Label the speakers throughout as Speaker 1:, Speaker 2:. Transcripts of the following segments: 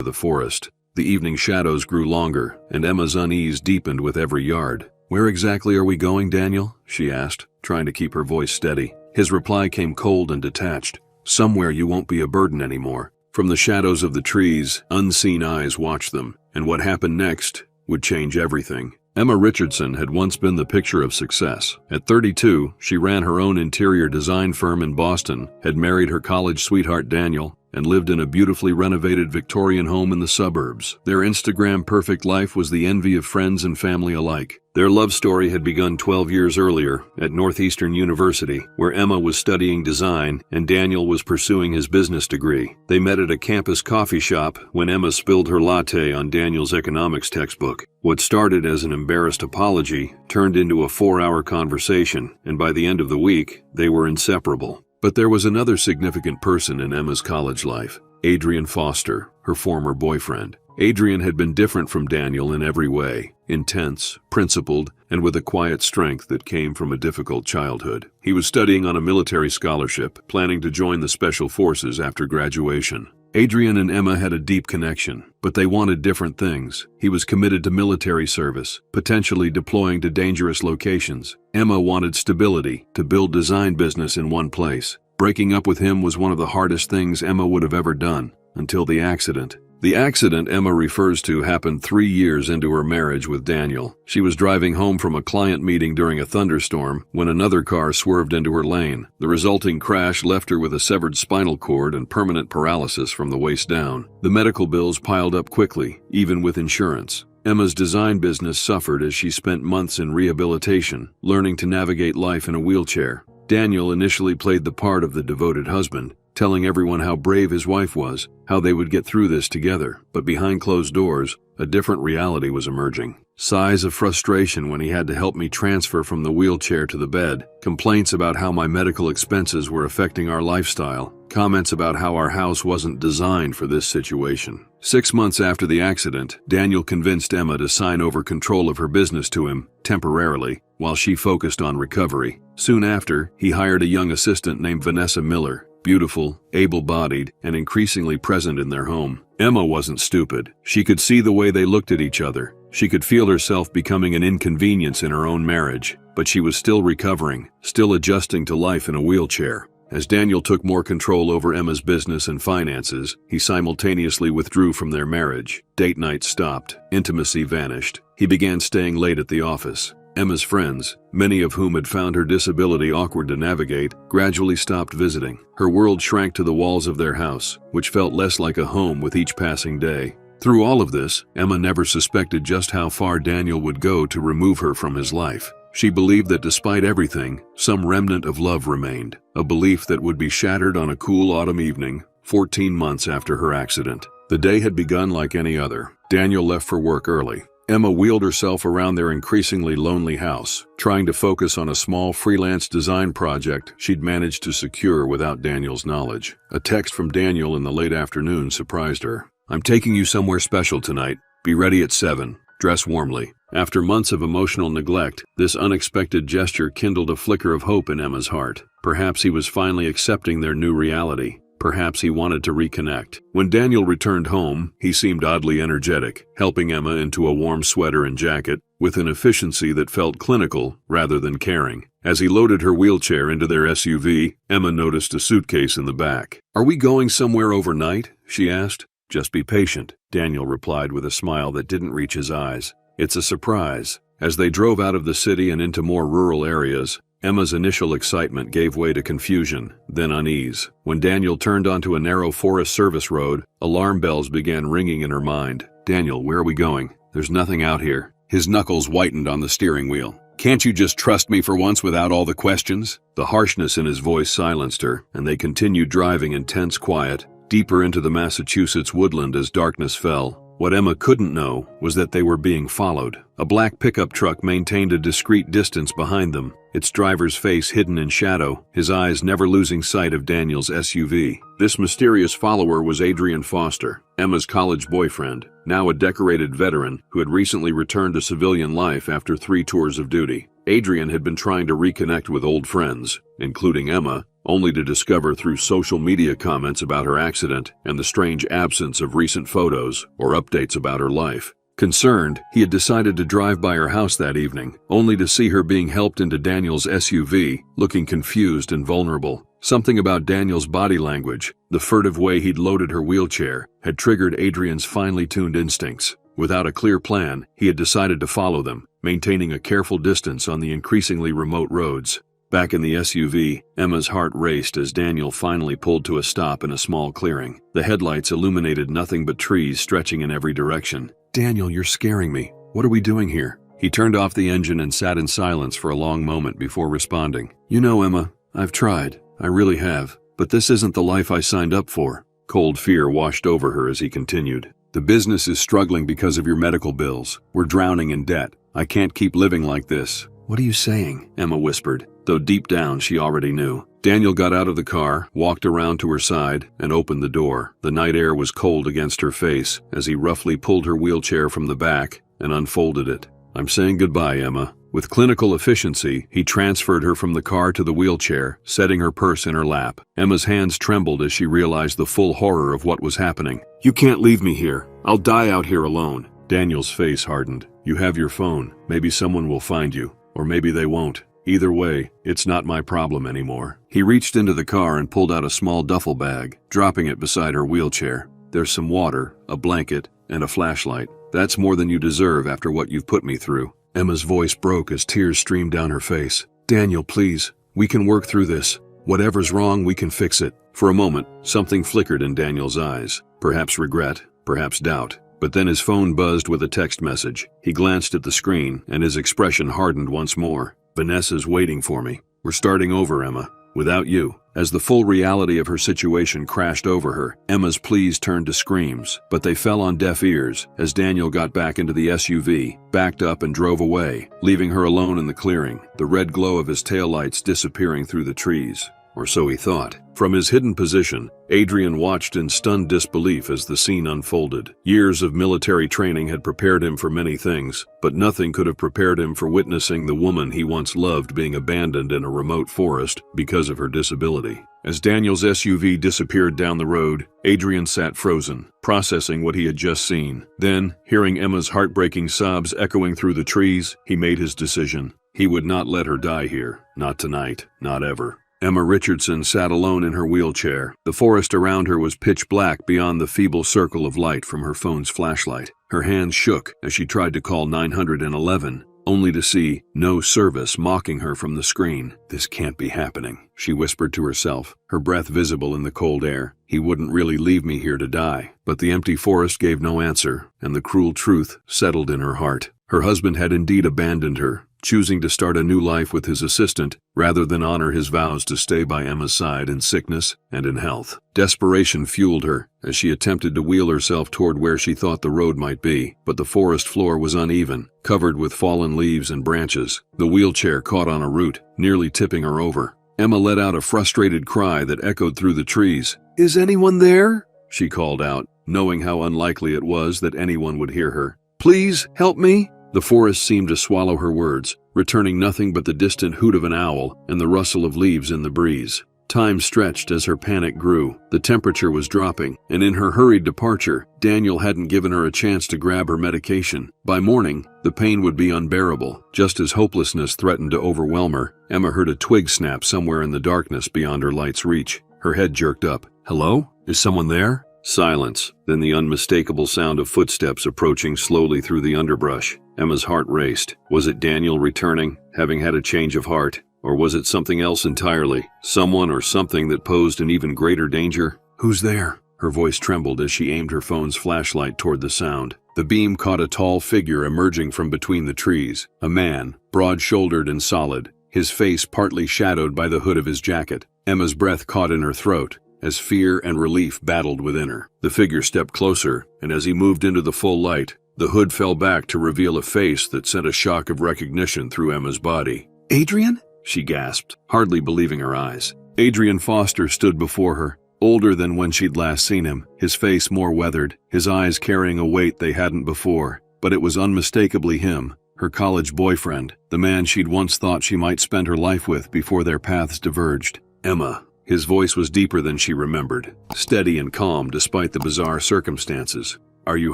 Speaker 1: the forest. The evening shadows grew longer, and Emma's unease deepened with every yard. "Where exactly are we going, Daniel?" she asked, trying to keep her voice steady. His reply came cold and detached. "Somewhere you won't be a burden anymore." From the shadows of the trees, unseen eyes watched them, and what happened next would change everything. Emma Richardson had once been the picture of success. At 32, she ran her own interior design firm in Boston, had married her college sweetheart Daniel, and lived in a beautifully renovated Victorian home in the suburbs. Their Instagram-perfect life was the envy of friends and family alike. Their love story had begun 12 years earlier at Northeastern University, where Emma was studying design and Daniel was pursuing his business degree. They met at a campus coffee shop when Emma spilled her latte on Daniel's economics textbook. What started as an embarrassed apology turned into a 4-hour conversation, and by the end of the week, they were inseparable. But there was another significant person in Emma's college life, Adrian Foster, her former boyfriend. Adrian had been different from Daniel in every way, intense, principled, and with a quiet strength that came from a difficult childhood. He was studying on a military scholarship, planning to join the Special Forces after graduation. Adrian and Emma had a deep connection, but they wanted different things. He was committed to military service, potentially deploying to dangerous locations. Emma wanted stability, to build design business in one place. Breaking up with him was one of the hardest things Emma would have ever done, until the accident. The accident Emma refers to happened 3 years into her marriage with Daniel. She was driving home from a client meeting during a thunderstorm when another car swerved into her lane. The resulting crash left her with a severed spinal cord and permanent paralysis from the waist down. The medical bills piled up quickly, even with insurance. Emma's design business suffered as she spent months in rehabilitation, learning to navigate life in a wheelchair. Daniel initially played the part of the devoted husband, telling everyone how brave his wife was, how they would get through this together. But behind closed doors, a different reality was emerging. Sighs of frustration when he had to help me transfer from the wheelchair to the bed, complaints about how my medical expenses were affecting our lifestyle, comments about how our house wasn't designed for this situation. 6 months after the accident, Daniel convinced Emma to sign over control of her business to him, temporarily, while she focused on recovery. Soon after, he hired a young assistant named Vanessa Miller, beautiful, able-bodied, and increasingly present in their home. Emma wasn't stupid. She could see the way they looked at each other. She could feel herself becoming an inconvenience in her own marriage, but she was still recovering, still adjusting to life in a wheelchair. As Daniel took more control over Emma's business and finances, he simultaneously withdrew from their marriage. Date nights stopped. Intimacy vanished. He began staying late at the office. Emma's friends, many of whom had found her disability awkward to navigate, gradually stopped visiting. Her world shrank to the walls of their house, which felt less like a home with each passing day. Through all of this, Emma never suspected just how far Daniel would go to remove her from his life. She believed that despite everything, some remnant of love remained, a belief that would be shattered on a cool autumn evening, 14 months after her accident. The day had begun like any other. Daniel left for work early. Emma wheeled herself around their increasingly lonely house, trying to focus on a small freelance design project she'd managed to secure without Daniel's knowledge. A text from Daniel in the late afternoon surprised her. "I'm taking you somewhere special tonight. Be ready at 7. Dress warmly." After months of emotional neglect, this unexpected gesture kindled a flicker of hope in Emma's heart. Perhaps he was finally accepting their new reality. Perhaps he wanted to reconnect. When Daniel returned home, he seemed oddly energetic, helping Emma into a warm sweater and jacket, with an efficiency that felt clinical rather than caring. As he loaded her wheelchair into their SUV, Emma noticed a suitcase in the back. "Are we going somewhere overnight?" she asked. "Just be patient," Daniel replied with a smile that didn't reach his eyes. "It's a surprise." As they drove out of the city and into more rural areas, Emma's initial excitement gave way to confusion, then unease. When Daniel turned onto a narrow Forest Service road, alarm bells began ringing in her mind. "Daniel, where are we going? There's nothing out here." His knuckles whitened on the steering wheel. "Can't you just trust me for once without all the questions?" The harshness in his voice silenced her, and they continued driving in tense quiet, deeper into the Massachusetts woodland as darkness fell. What Emma couldn't know was that they were being followed. A black pickup truck maintained a discreet distance behind them, its driver's face hidden in shadow, his eyes never losing sight of Daniel's SUV. This mysterious follower was Adrian Foster, Emma's college boyfriend, now a decorated veteran who had recently returned to civilian life after 3 tours of duty. Adrian had been trying to reconnect with old friends, including Emma, only to discover through social media comments about her accident and the strange absence of recent photos or updates about her life. Concerned, he had decided to drive by her house that evening, only to see her being helped into Daniel's SUV, looking confused and vulnerable. Something about Daniel's body language, the furtive way he'd loaded her wheelchair, had triggered Adrian's finely tuned instincts. Without a clear plan, he had decided to follow them, maintaining a careful distance on the increasingly remote roads. Back in the SUV, Emma's heart raced as Daniel finally pulled to a stop in a small clearing. The headlights illuminated nothing but trees stretching in every direction. "Daniel, you're scaring me. What are we doing here?" He turned off the engine and sat in silence for a long moment before responding. "You know, Emma, I've tried. I really have. But this isn't the life I signed up for." Cold fear washed over her as he continued. "The business is struggling because of your medical bills. We're drowning in debt. I can't keep living like this." "What are you saying?" Emma whispered, though deep down she already knew. Daniel got out of the car, walked around to her side, and opened the door. The night air was cold against her face as he roughly pulled her wheelchair from the back and unfolded it. "I'm saying goodbye, Emma." With clinical efficiency, he transferred her from the car to the wheelchair, setting her purse in her lap. Emma's hands trembled as she realized the full horror of what was happening. "You can't leave me here. I'll die out here alone." Daniel's face hardened. "You have your phone. Maybe someone will find you. Or maybe they won't. Either way, it's not my problem anymore." He reached into the car and pulled out a small duffel bag, dropping it beside her wheelchair. "There's some water, a blanket, and a flashlight. That's more than you deserve after what you've put me through." Emma's voice broke as tears streamed down her face. "Daniel, please. We can work through this. Whatever's wrong, we can fix it." For a moment, something flickered in Daniel's eyes. Perhaps regret, perhaps doubt. But then his phone buzzed with a text message. He glanced at the screen, and his expression hardened once more. "Vanessa's waiting for me. We're starting over, Emma. Without you." As the full reality of her situation crashed over her, Emma's pleas turned to screams, but they fell on deaf ears as Daniel got back into the SUV, backed up and drove away, leaving her alone in the clearing, the red glow of his taillights disappearing through the trees. Or so he thought. From his hidden position, Adrian watched in stunned disbelief as the scene unfolded. Years of military training had prepared him for many things, but nothing could have prepared him for witnessing the woman he once loved being abandoned in a remote forest because of her disability. As Daniel's SUV disappeared down the road, Adrian sat frozen, processing what he had just seen. Then, hearing Emma's heartbreaking sobs echoing through the trees, he made his decision. He would not let her die here. Not tonight. Not ever. Emma Richardson sat alone in her wheelchair. The forest around her was pitch black beyond the feeble circle of light from her phone's flashlight. Her hands shook as she tried to call 911, only to see no service mocking her from the screen. "This can't be happening," she whispered to herself, her breath visible in the cold air. "He wouldn't really leave me here to die." But the empty forest gave no answer, and the cruel truth settled in her heart. Her husband had indeed abandoned her, choosing to start a new life with his assistant rather than honor his vows to stay by Emma's side in sickness and in health. Desperation fueled her as she attempted to wheel herself toward where she thought the road might be, but the forest floor was uneven, covered with fallen leaves and branches. The wheelchair caught on a root, nearly tipping her over. Emma let out a frustrated cry that echoed through the trees. "Is anyone there?" she called out, knowing how unlikely it was that anyone would hear her. "Please, help me." The forest seemed to swallow her words, returning nothing but the distant hoot of an owl and the rustle of leaves in the breeze. Time stretched as her panic grew. The temperature was dropping, and in her hurried departure, Daniel hadn't given her a chance to grab her medication. By morning, the pain would be unbearable. Just as hopelessness threatened to overwhelm her, Emma heard a twig snap somewhere in the darkness beyond her light's reach. Her head jerked up. "Hello? Is someone there?" Silence, then the unmistakable sound of footsteps approaching slowly through the underbrush. Emma's heart raced. Was it Daniel returning, having had a change of heart? Or was it something else entirely? Someone or something that posed an even greater danger? "Who's there?" Her voice trembled as she aimed her phone's flashlight toward the sound. The beam caught a tall figure emerging from between the trees. A man, broad-shouldered and solid, his face partly shadowed by the hood of his jacket. Emma's breath caught in her throat as fear and relief battled within her. The figure stepped closer, and as he moved into the full light, the hood fell back to reveal a face that sent a shock of recognition through Emma's body. "Adrian?" she gasped, hardly believing her eyes. Adrian Foster stood before her, older than when she'd last seen him, his face more weathered, his eyes carrying a weight they hadn't before. But it was unmistakably him, her college boyfriend, the man she'd once thought she might spend her life with before their paths diverged. "Emma," His voice was deeper than she remembered, steady and calm despite the bizarre circumstances. Are you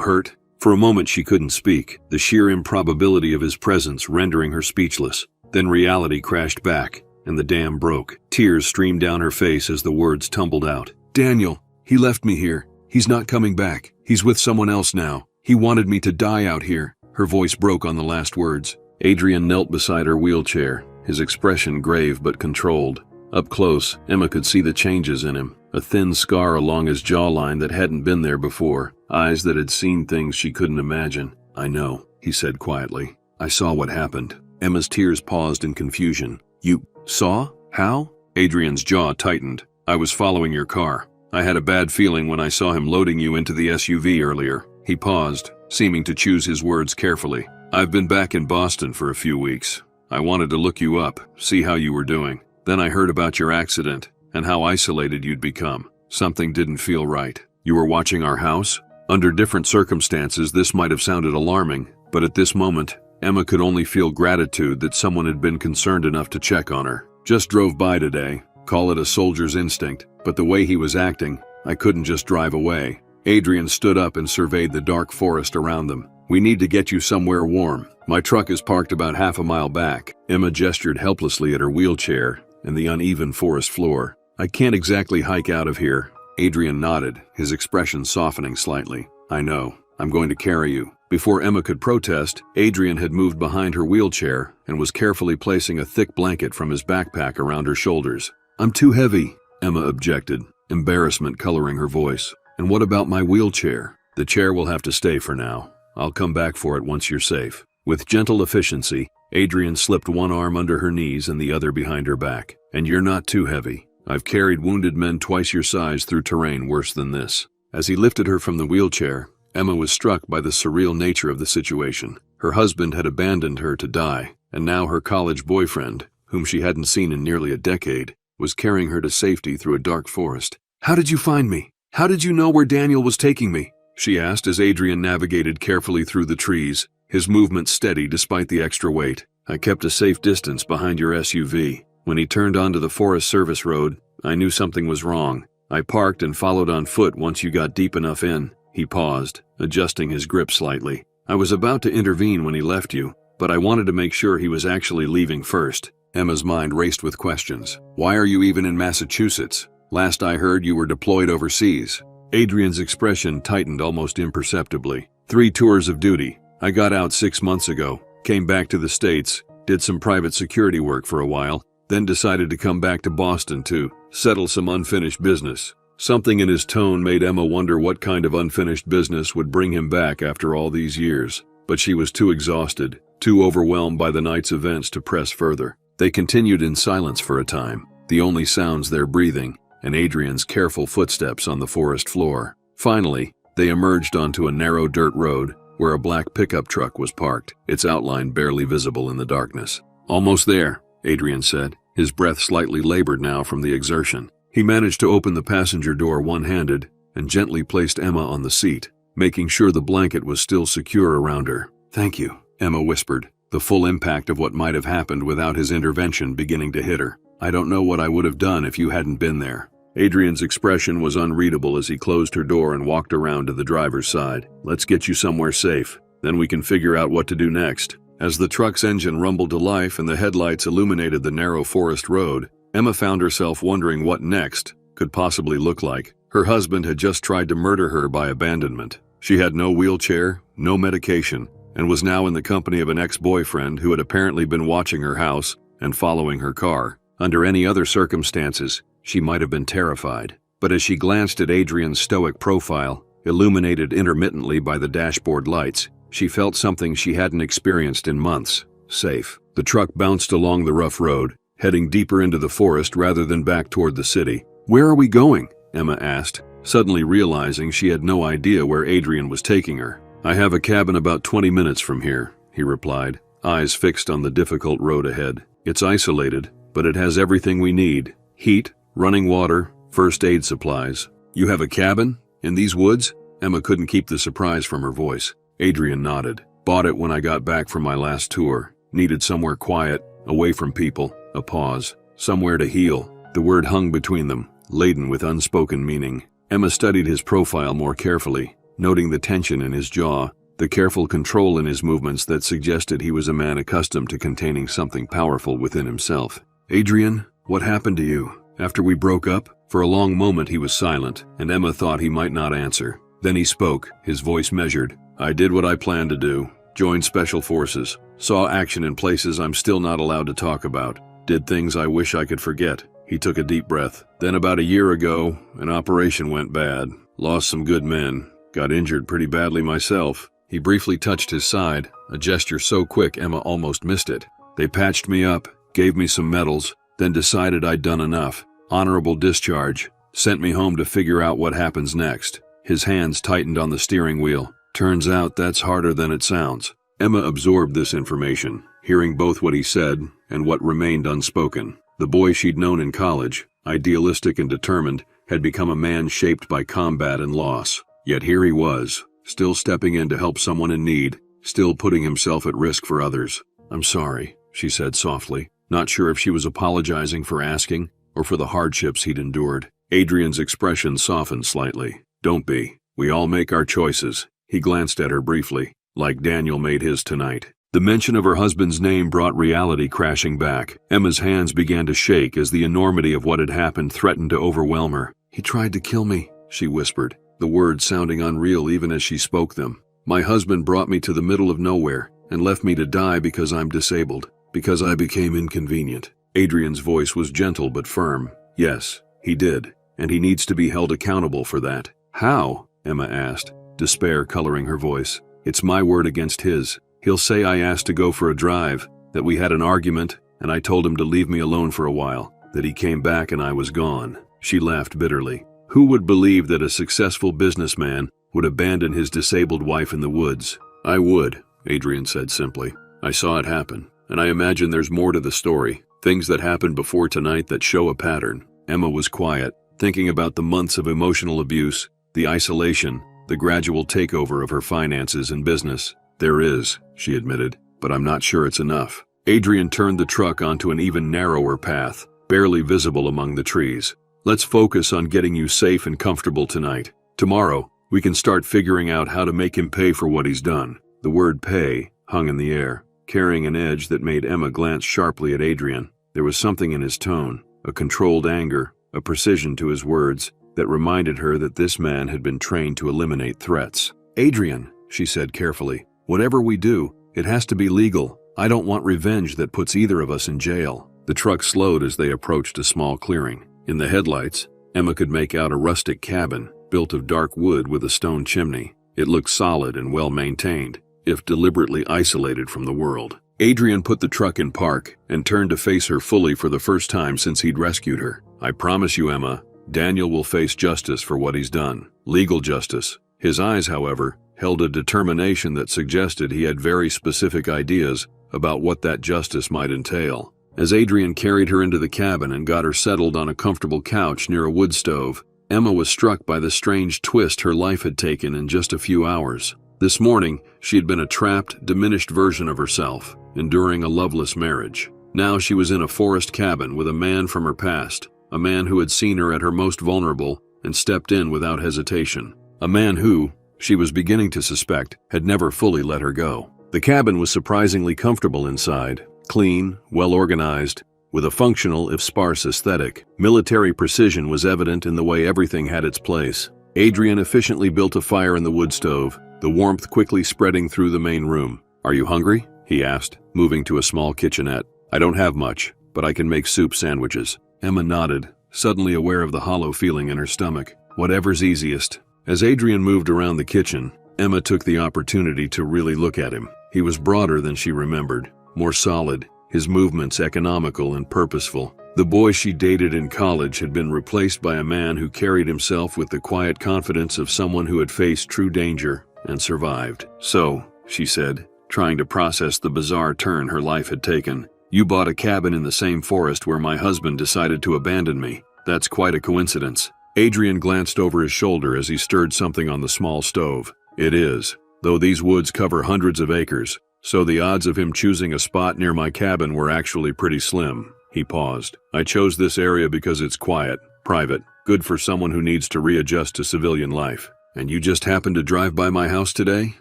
Speaker 1: hurt? For a moment she couldn't speak, the sheer improbability of his presence rendering her speechless. Then reality crashed back, and the dam broke. Tears streamed down her face as the words tumbled out. Daniel, he left me here. He's not coming back. He's with someone else now. He wanted me to die out here. Her voice broke on the last words. Adrian knelt beside her wheelchair, his expression grave but controlled. Up close, Emma could see the changes in him, a thin scar along his jawline that hadn't been there before, eyes that had seen things she couldn't imagine. I know, he said quietly. I saw what happened. Emma's tears paused in confusion. You saw? How? Adrian's jaw tightened. I was following your car. I had a bad feeling when I saw him loading you into the SUV earlier. He paused, seeming to choose his words carefully. I've been back in Boston for a few weeks. I wanted to look you up, see how you were doing. Then I heard about your accident and how isolated you'd become. Something didn't feel right. You were watching our house? Under different circumstances, this might have sounded alarming, but at this moment, Emma could only feel gratitude that someone had been concerned enough to check on her. Just drove by today. Call it a soldier's instinct, but the way he was acting, I couldn't just drive away. Adrian stood up and surveyed the dark forest around them. We need to get you somewhere warm. My truck is parked about half a mile back. Emma gestured helplessly at her wheelchair and the uneven forest floor. I can't exactly hike out of here. Adrian nodded, his expression softening slightly. I know. I'm going to carry you. Before Emma could protest, Adrian had moved behind her wheelchair and was carefully placing a thick blanket from his backpack around her shoulders. I'm too heavy, Emma objected, embarrassment coloring her voice. And what about my wheelchair? The chair will have to stay for now. I'll come back for it once you're safe. With gentle efficiency, Adrian slipped one arm under her knees and the other behind her back. And you're not too heavy. I've carried wounded men twice your size through terrain worse than this. As he lifted her from the wheelchair, Emma was struck by the surreal nature of the situation. Her husband had abandoned her to die, and now her college boyfriend, whom she hadn't seen in nearly a decade, was carrying her to safety through a dark forest. How did you find me? How did you know where Daniel was taking me? She asked as Adrian navigated carefully through the trees, his movement steady despite the extra weight. I kept a safe distance behind your SUV. When he turned onto the Forest Service road, I knew something was wrong. I parked and followed on foot once you got deep enough in. He paused, adjusting his grip slightly. I was about to intervene when he left you, but I wanted to make sure he was actually leaving first. Emma's mind raced with questions. Why are you even in Massachusetts? Last I heard you were deployed overseas. Adrian's expression tightened almost imperceptibly. 3 tours of duty. I got out 6 months ago, came back to the States, did some private security work for a while, then decided to come back to Boston to settle some unfinished business. Something in his tone made Emma wonder what kind of unfinished business would bring him back after all these years. But she was too exhausted, too overwhelmed by the night's events to press further. They continued in silence for a time, the only sounds their breathing and Adrian's careful footsteps on the forest floor. Finally, they emerged onto a narrow dirt road where a black pickup truck was parked, its outline barely visible in the darkness. Almost there, Adrian said, his breath slightly labored now from the exertion. He managed to open the passenger door one-handed and gently placed Emma on the seat, making sure the blanket was still secure around her. Thank you, Emma whispered, the full impact of what might have happened without his intervention beginning to hit her. I don't know what I would have done if you hadn't been there. Adrian's expression was unreadable as he closed her door and walked around to the driver's side. Let's get you somewhere safe. Then we can figure out what to do next. As the truck's engine rumbled to life and the headlights illuminated the narrow forest road, Emma found herself wondering what next could possibly look like. Her husband had just tried to murder her by abandonment. She had no wheelchair, no medication, and was now in the company of an ex-boyfriend who had apparently been watching her house and following her car. Under any other circumstances, she might have been terrified. But as she glanced at Adrian's stoic profile, illuminated intermittently by the dashboard lights, she felt something she hadn't experienced in months. Safe. The truck bounced along the rough road, heading deeper into the forest rather than back toward the city. Where are we going? Emma asked, suddenly realizing she had no idea where Adrian was taking her. I have a cabin about 20 minutes from here, he replied, eyes fixed on the difficult road ahead. It's isolated, but it has everything we need. Heat, running water, first aid supplies. You have a cabin? In these woods? Emma couldn't keep the surprise from her voice. Adrian nodded. Bought it when I got back from my last tour. Needed somewhere quiet, away from people. A pause. Somewhere to heal. The word hung between them, laden with unspoken meaning. Emma studied his profile more carefully, noting the tension in his jaw, the careful control in his movements that suggested he was a man accustomed to containing something powerful within himself. "Adrian, what happened to you? After we broke up?" For a long moment he was silent, and Emma thought he might not answer. Then he spoke, his voice measured. "I did what I planned to do. Joined Special Forces. Saw action in places I'm still not allowed to talk about. Did things I wish I could forget." He took a deep breath. "Then about a year ago, an operation went bad. Lost some good men. Got injured pretty badly myself." He briefly touched his side, a gesture so quick Emma almost missed it. "They patched me up, gave me some medals, then decided I'd done enough. Honorable discharge. Sent me home to figure out what happens next." His hands tightened on the steering wheel. "Turns out that's harder than it sounds." Emma absorbed this information, hearing both what he said and what remained unspoken. The boy she'd known in college, idealistic and determined, had become a man shaped by combat and loss. Yet here he was, still stepping in to help someone in need, still putting himself at risk for others. "I'm sorry," she said softly, not sure if she was apologizing for asking or for the hardships he'd endured. Adrian's expression softened slightly. "Don't be. We all make our choices." He glanced at her briefly, like Daniel made his tonight. The mention of her husband's name brought reality crashing back. Emma's hands began to shake as the enormity of what had happened threatened to overwhelm her. "He tried to kill me," she whispered, the words sounding unreal even as she spoke them. "My husband brought me to the middle of nowhere and left me to die because I'm disabled, because I became inconvenient." Adrian's voice was gentle but firm. "Yes, he did, and he needs to be held accountable for that." "How?" Emma asked, despair coloring her voice. "It's my word against his. He'll say I asked to go for a drive, that we had an argument, and I told him to leave me alone for a while, that he came back and I was gone." She laughed bitterly. Who would believe that a successful businessman would abandon his disabled wife in the woods? "I would," Adrian said simply. "I saw it happen, and I imagine there's more to the story, things that happened before tonight that show a pattern." Emma was quiet, thinking about the months of emotional abuse, the isolation, the gradual takeover of her finances and business. "There is," she admitted, "but I'm not sure it's enough." Adrian turned the truck onto an even narrower path, barely visible among the trees. "Let's focus on getting you safe and comfortable tonight. Tomorrow, we can start figuring out how to make him pay for what he's done." The word pay hung in the air, carrying an edge that made Emma glance sharply at Adrian. There was something in his tone, a controlled anger, a precision to his words, that reminded her that this man had been trained to eliminate threats. "Adrian," she said carefully, "whatever we do, it has to be legal. I don't want revenge that puts either of us in jail." The truck slowed as they approached a small clearing. In the headlights, Emma could make out a rustic cabin, built of dark wood with a stone chimney. It looked solid and well-maintained, if deliberately isolated from the world. Adrian put the truck in park and turned to face her fully for the first time since he'd rescued her. "I promise you, Emma, Daniel will face justice for what he's done. Legal justice." His eyes, however, held a determination that suggested he had very specific ideas about what that justice might entail. As Adrian carried her into the cabin and got her settled on a comfortable couch near a wood stove, Emma was struck by the strange twist her life had taken in just a few hours. This morning, she had been a trapped, diminished version of herself, enduring a loveless marriage. Now she was in a forest cabin with a man from her past, a man who had seen her at her most vulnerable and stepped in without hesitation. A man who, she was beginning to suspect, had never fully let her go. The cabin was surprisingly comfortable inside, clean, well-organized, with a functional if sparse aesthetic. Military precision was evident in the way everything had its place. Adrian efficiently built a fire in the wood stove, the warmth quickly spreading through the main room. "Are you hungry?" he asked, moving to a small kitchenette. "I don't have much, but I can make soup sandwiches." Emma nodded, suddenly aware of the hollow feeling in her stomach. "Whatever's easiest." As Adrian moved around the kitchen, Emma took the opportunity to really look at him. He was broader than she remembered, more solid, his movements economical and purposeful. The boy she dated in college had been replaced by a man who carried himself with the quiet confidence of someone who had faced true danger and survived. "So," she said, trying to process the bizarre turn her life had taken, "you bought a cabin in the same forest where my husband decided to abandon me. That's quite a coincidence." Adrian glanced over his shoulder as he stirred something on the small stove. "It is, though these woods cover hundreds of acres, so the odds of him choosing a spot near my cabin were actually pretty slim." He paused. I chose this area because it's quiet, private, good for someone who needs to readjust to civilian life. And you just happened to drive by my house today?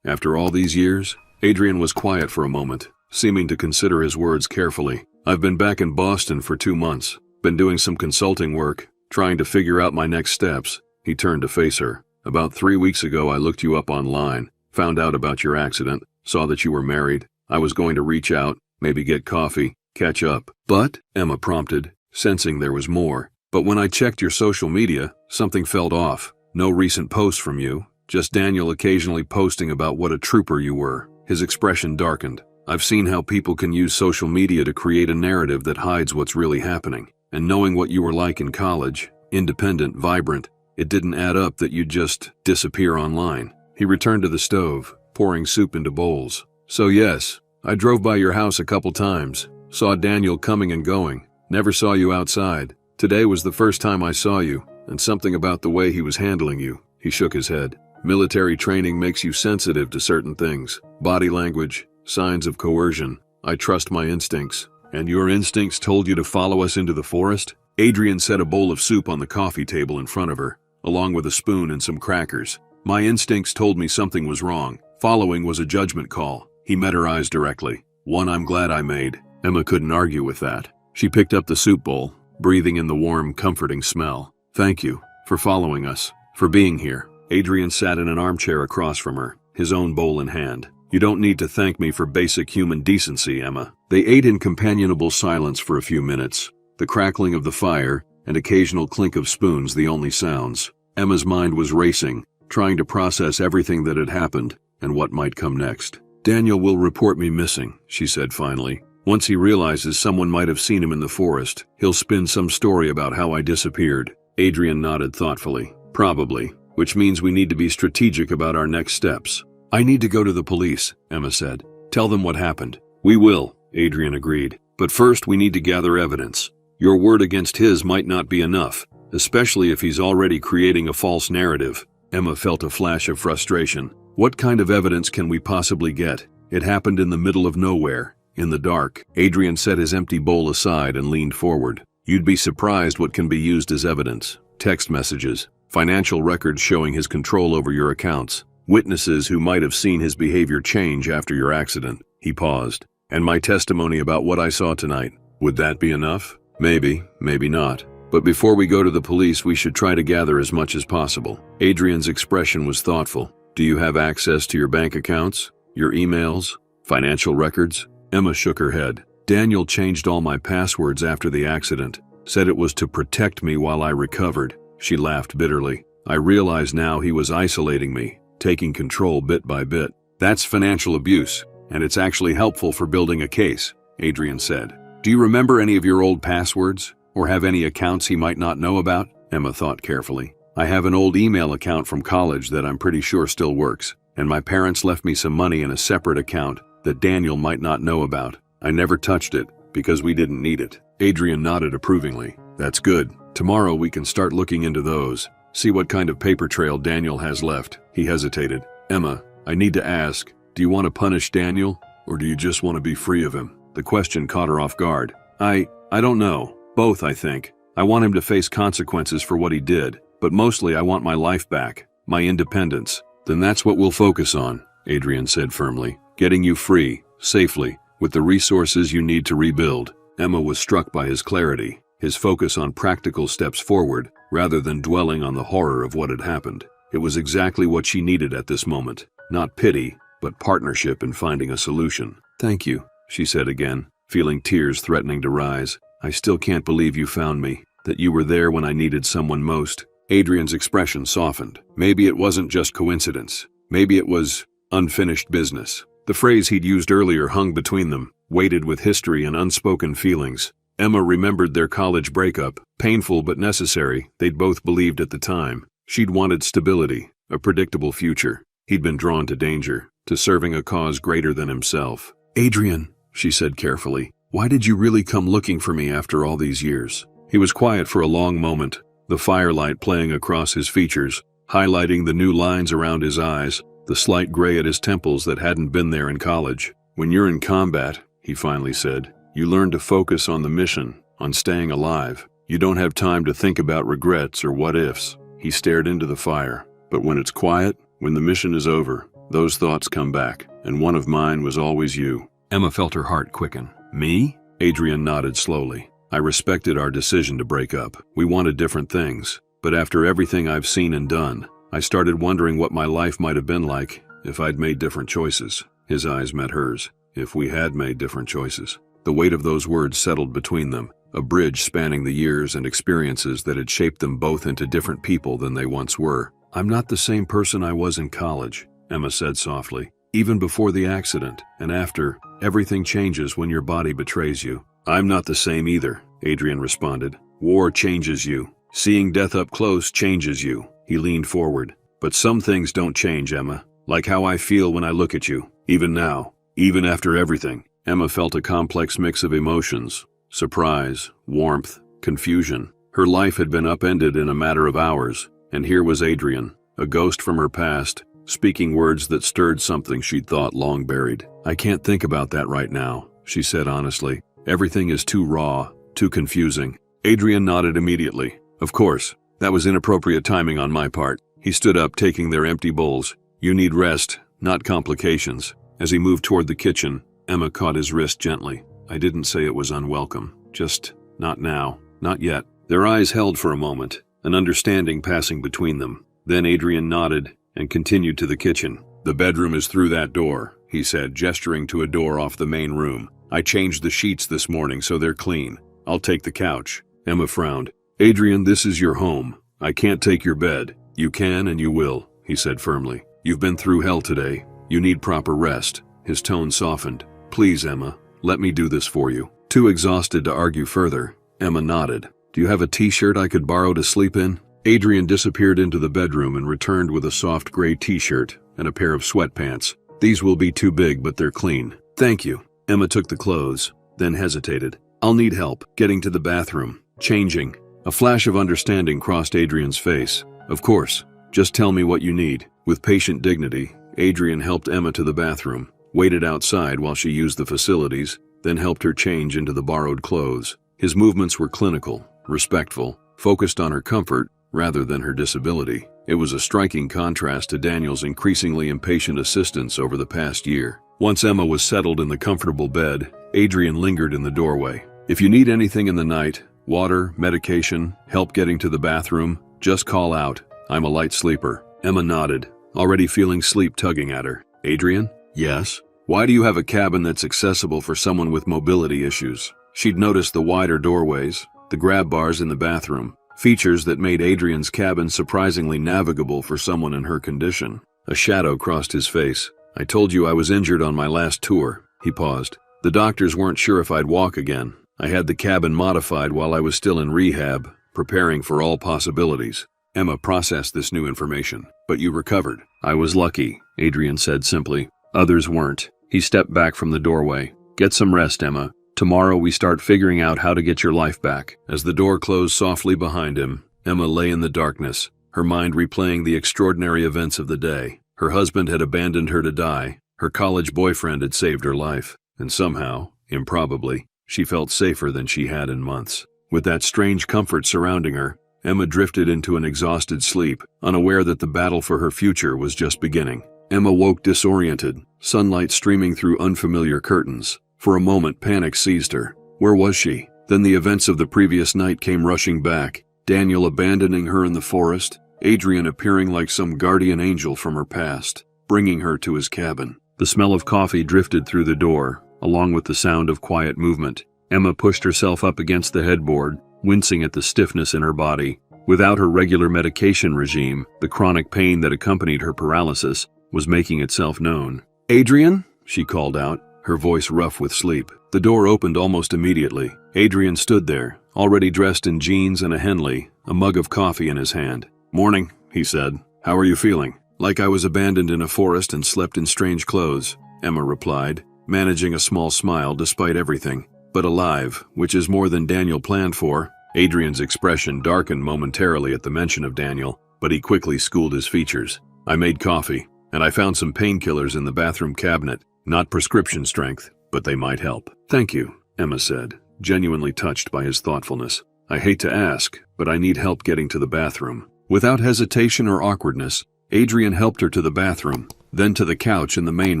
Speaker 1: After all these years? Adrian was quiet for a moment, seeming to consider his words carefully. I've been back in Boston for 2 months. Been doing some consulting work, trying to figure out my next steps. He turned to face her. About 3 weeks ago, I looked you up online, found out about your accident, saw that you were married. I was going to reach out, maybe get coffee, catch up. But, Emma prompted, sensing there was more. But when I checked your social media, something felt off. No recent posts from you, just Daniel occasionally posting about what a trooper you were. His expression darkened. I've seen how people can use social media to create a narrative that hides what's really happening. And knowing what you were like in college, independent, vibrant, it didn't add up that you'd just disappear online. He returned to the stove, pouring soup into bowls. So yes, I drove by your house a couple times, saw Daniel coming and going, never saw you outside. Today was the first time I saw you, and something about the way he was handling you. He shook his head. Military training makes you sensitive to certain things. Body language, signs of coercion. I trust my instincts. And your instincts told you to follow us into the forest? Adrian set a bowl of soup on the coffee table in front of her, along with a spoon and some crackers. My instincts told me something was wrong. Following was a judgment call. He met her eyes directly. One I'm glad I made. Emma couldn't argue with that. She picked up the soup bowl, breathing in the warm, comforting smell. Thank you for following us, for being here. Adrian sat in an armchair across from her, his own bowl in hand. You don't need to thank me for basic human decency, Emma. They ate in companionable silence for a few minutes, the crackling of the fire and occasional clink of spoons the only sounds. Emma's mind was racing, trying to process everything that had happened and what might come next. Daniel will report me missing, she said finally. Once he realizes someone might have seen him in the forest, he'll spin some story about how I disappeared. Adrian nodded thoughtfully. Probably, which means we need to be strategic about our next steps. I need to go to the police, Emma said. Tell them what happened. We will, Adrian agreed. But first we need to gather evidence. Your word against his might not be enough, especially if he's already creating a false narrative. Emma felt a flash of frustration. What kind of evidence can we possibly get? It happened in the middle of nowhere, in the dark. Adrian set his empty bowl aside and leaned forward. You'd be surprised what can be used as evidence. Text messages, financial records showing his control over your accounts, witnesses who might have seen his behavior change after your accident. He paused. And my testimony about what I saw tonight. Would that be enough? Maybe, maybe not. But before we go to the police, we should try to gather as much as possible. Adrian's expression was thoughtful. Do you have access to your bank accounts, your emails, financial records? Emma shook her head. Daniel changed all my passwords after the accident, said it was to protect me while I recovered. She laughed bitterly. I realize now he was isolating me, taking control bit by bit. That's financial abuse, and it's actually helpful for building a case, Adrian said. Do you remember any of your old passwords, or have any accounts he might not know about? Emma thought carefully. I have an old email account from college that I'm pretty sure still works, and my parents left me some money in a separate account that Daniel might not know about. I never touched it because we didn't need it. Adrian nodded approvingly. That's good. Tomorrow we can start looking into those. See what kind of paper trail Daniel has left. He hesitated. Emma, I need to ask, do you want to punish Daniel, or do you just want to be free of him? The question caught her off guard. I don't know. Both, I think. I want him to face consequences for what he did, but mostly I want my life back, my independence. Then that's what we'll focus on, Adrian said firmly. Getting you free, safely, with the resources you need to rebuild. Emma was struck by his clarity, his focus on practical steps forward, rather than dwelling on the horror of what had happened. It was exactly what she needed at this moment. Not pity, but partnership in finding a solution. Thank you, she said again, feeling tears threatening to rise. I still can't believe you found me, that you were there when I needed someone most. Adrian's expression softened. Maybe it wasn't just coincidence. Maybe it was unfinished business. The phrase he'd used earlier hung between them, weighted with history and unspoken feelings. Emma remembered their college breakup, painful but necessary, they'd both believed at the time. She'd wanted stability, a predictable future. He'd been drawn to danger, to serving a cause greater than himself. Adrian, she said carefully, why did you really come looking for me after all these years? He was quiet for a long moment, the firelight playing across his features, highlighting the new lines around his eyes, the slight gray at his temples that hadn't been there in college. When you're in combat, he finally said, you learn to focus on the mission, on staying alive. You don't have time to think about regrets or what-ifs. He stared into the fire. But when it's quiet, when the mission is over, those thoughts come back, and one of mine was always you. Emma felt her heart quicken. Me? Adrian nodded slowly. I respected our decision to break up. We wanted different things. But after everything I've seen and done, I started wondering what my life might have been like if I'd made different choices. His eyes met hers. If we had made different choices. The weight of those words settled between them, a bridge spanning the years and experiences that had shaped them both into different people than they once were. I'm not the same person I was in college, Emma said softly. Even before the accident, and after, everything changes when your body betrays you. I'm not the same either, Adrian responded. War changes you. Seeing death up close changes you. He leaned forward. But some things don't change, Emma. Like how I feel when I look at you. Even now. Even after everything. Emma felt a complex mix of emotions. Surprise, warmth, confusion. Her life had been upended in a matter of hours. And here was Adrian, a ghost from her past, speaking words that stirred something she'd thought long buried. I can't think about that right now, she said honestly. Everything is too raw, too confusing. Adrian nodded immediately. Of course, that was inappropriate timing on my part. He stood up, taking their empty bowls. You need rest, not complications. As he moved toward the kitchen, Emma caught his wrist gently. I didn't say it was unwelcome. Just, not now, not yet. Their eyes held for a moment, an understanding passing between them. Then Adrian nodded and continued to the kitchen. The bedroom is through that door, he said, gesturing to a door off the main room. I changed the sheets this morning so they're clean. I'll take the couch. Emma frowned. Adrian, this is your home. I can't take your bed. You can and you will, he said firmly. You've been through hell today. You need proper rest. His tone softened. Please, Emma, let me do this for you. Too exhausted to argue further, Emma nodded. Do you have a t-shirt I could borrow to sleep in? Adrian disappeared into the bedroom and returned with a soft gray t-shirt and a pair of sweatpants. These will be too big, but they're clean. Thank you. Emma took the clothes, then hesitated. I'll need help getting to the bathroom, changing. A flash of understanding crossed Adrian's face. Of course, just tell me what you need. With patient dignity, Adrian helped Emma to the bathroom, waited outside while she used the facilities, then helped her change into the borrowed clothes. His movements were clinical, respectful, focused on her comfort rather than her disability. It was a striking contrast to Daniel's increasingly impatient assistance over the past year. Once Emma was settled in the comfortable bed, Adrian lingered in the doorway. If you need anything in the night, water, medication, help getting to the bathroom, just call out. I'm a light sleeper. Emma nodded, already feeling sleep tugging at her. Adrian? Yes? Why do you have a cabin that's accessible for someone with mobility issues? She'd noticed the wider doorways, the grab bars in the bathroom, features that made Adrian's cabin surprisingly navigable for someone in her condition. A shadow crossed his face. I told you I was injured on my last tour. He paused. The doctors weren't sure if I'd walk again. I had the cabin modified while I was still in rehab, preparing for all possibilities. Emma processed this new information. But you recovered. I was lucky, Adrian said simply. Others weren't. He stepped back from the doorway. Get some rest, Emma. Tomorrow we start figuring out how to get your life back. As the door closed softly behind him, Emma lay in the darkness, her mind replaying the extraordinary events of the day. Her husband had abandoned her to die. Her college boyfriend had saved her life. And somehow, improbably, she felt safer than she had in months. With that strange comfort surrounding her, Emma drifted into an exhausted sleep, unaware that the battle for her future was just beginning. Emma woke disoriented, sunlight streaming through unfamiliar curtains. For a moment, panic seized her. Where was she? Then the events of the previous night came rushing back. Daniel abandoning her in the forest, Adrian appearing like some guardian angel from her past, bringing her to his cabin. The smell of coffee drifted through the door, along with the sound of quiet movement. Emma pushed herself up against the headboard, wincing at the stiffness in her body. Without her regular medication regime, the chronic pain that accompanied her paralysis was making itself known. Adrian? She called out, her voice rough with sleep. The door opened almost immediately. Adrian stood there, already dressed in jeans and a Henley, a mug of coffee in his hand. Morning, he said. How are you feeling? Like I was abandoned in a forest and slept in strange clothes, Emma replied, managing a small smile despite everything. But alive, which is more than Daniel planned for. Adrian's expression darkened momentarily at the mention of Daniel, but he quickly schooled his features. I made coffee, and I found some painkillers in the bathroom cabinet. Not prescription strength, but they might help. Thank you, Emma said, genuinely touched by his thoughtfulness. "I hate to ask, but I need help getting to the bathroom." Without hesitation or awkwardness, Adrian helped her to the bathroom, then to the couch in the main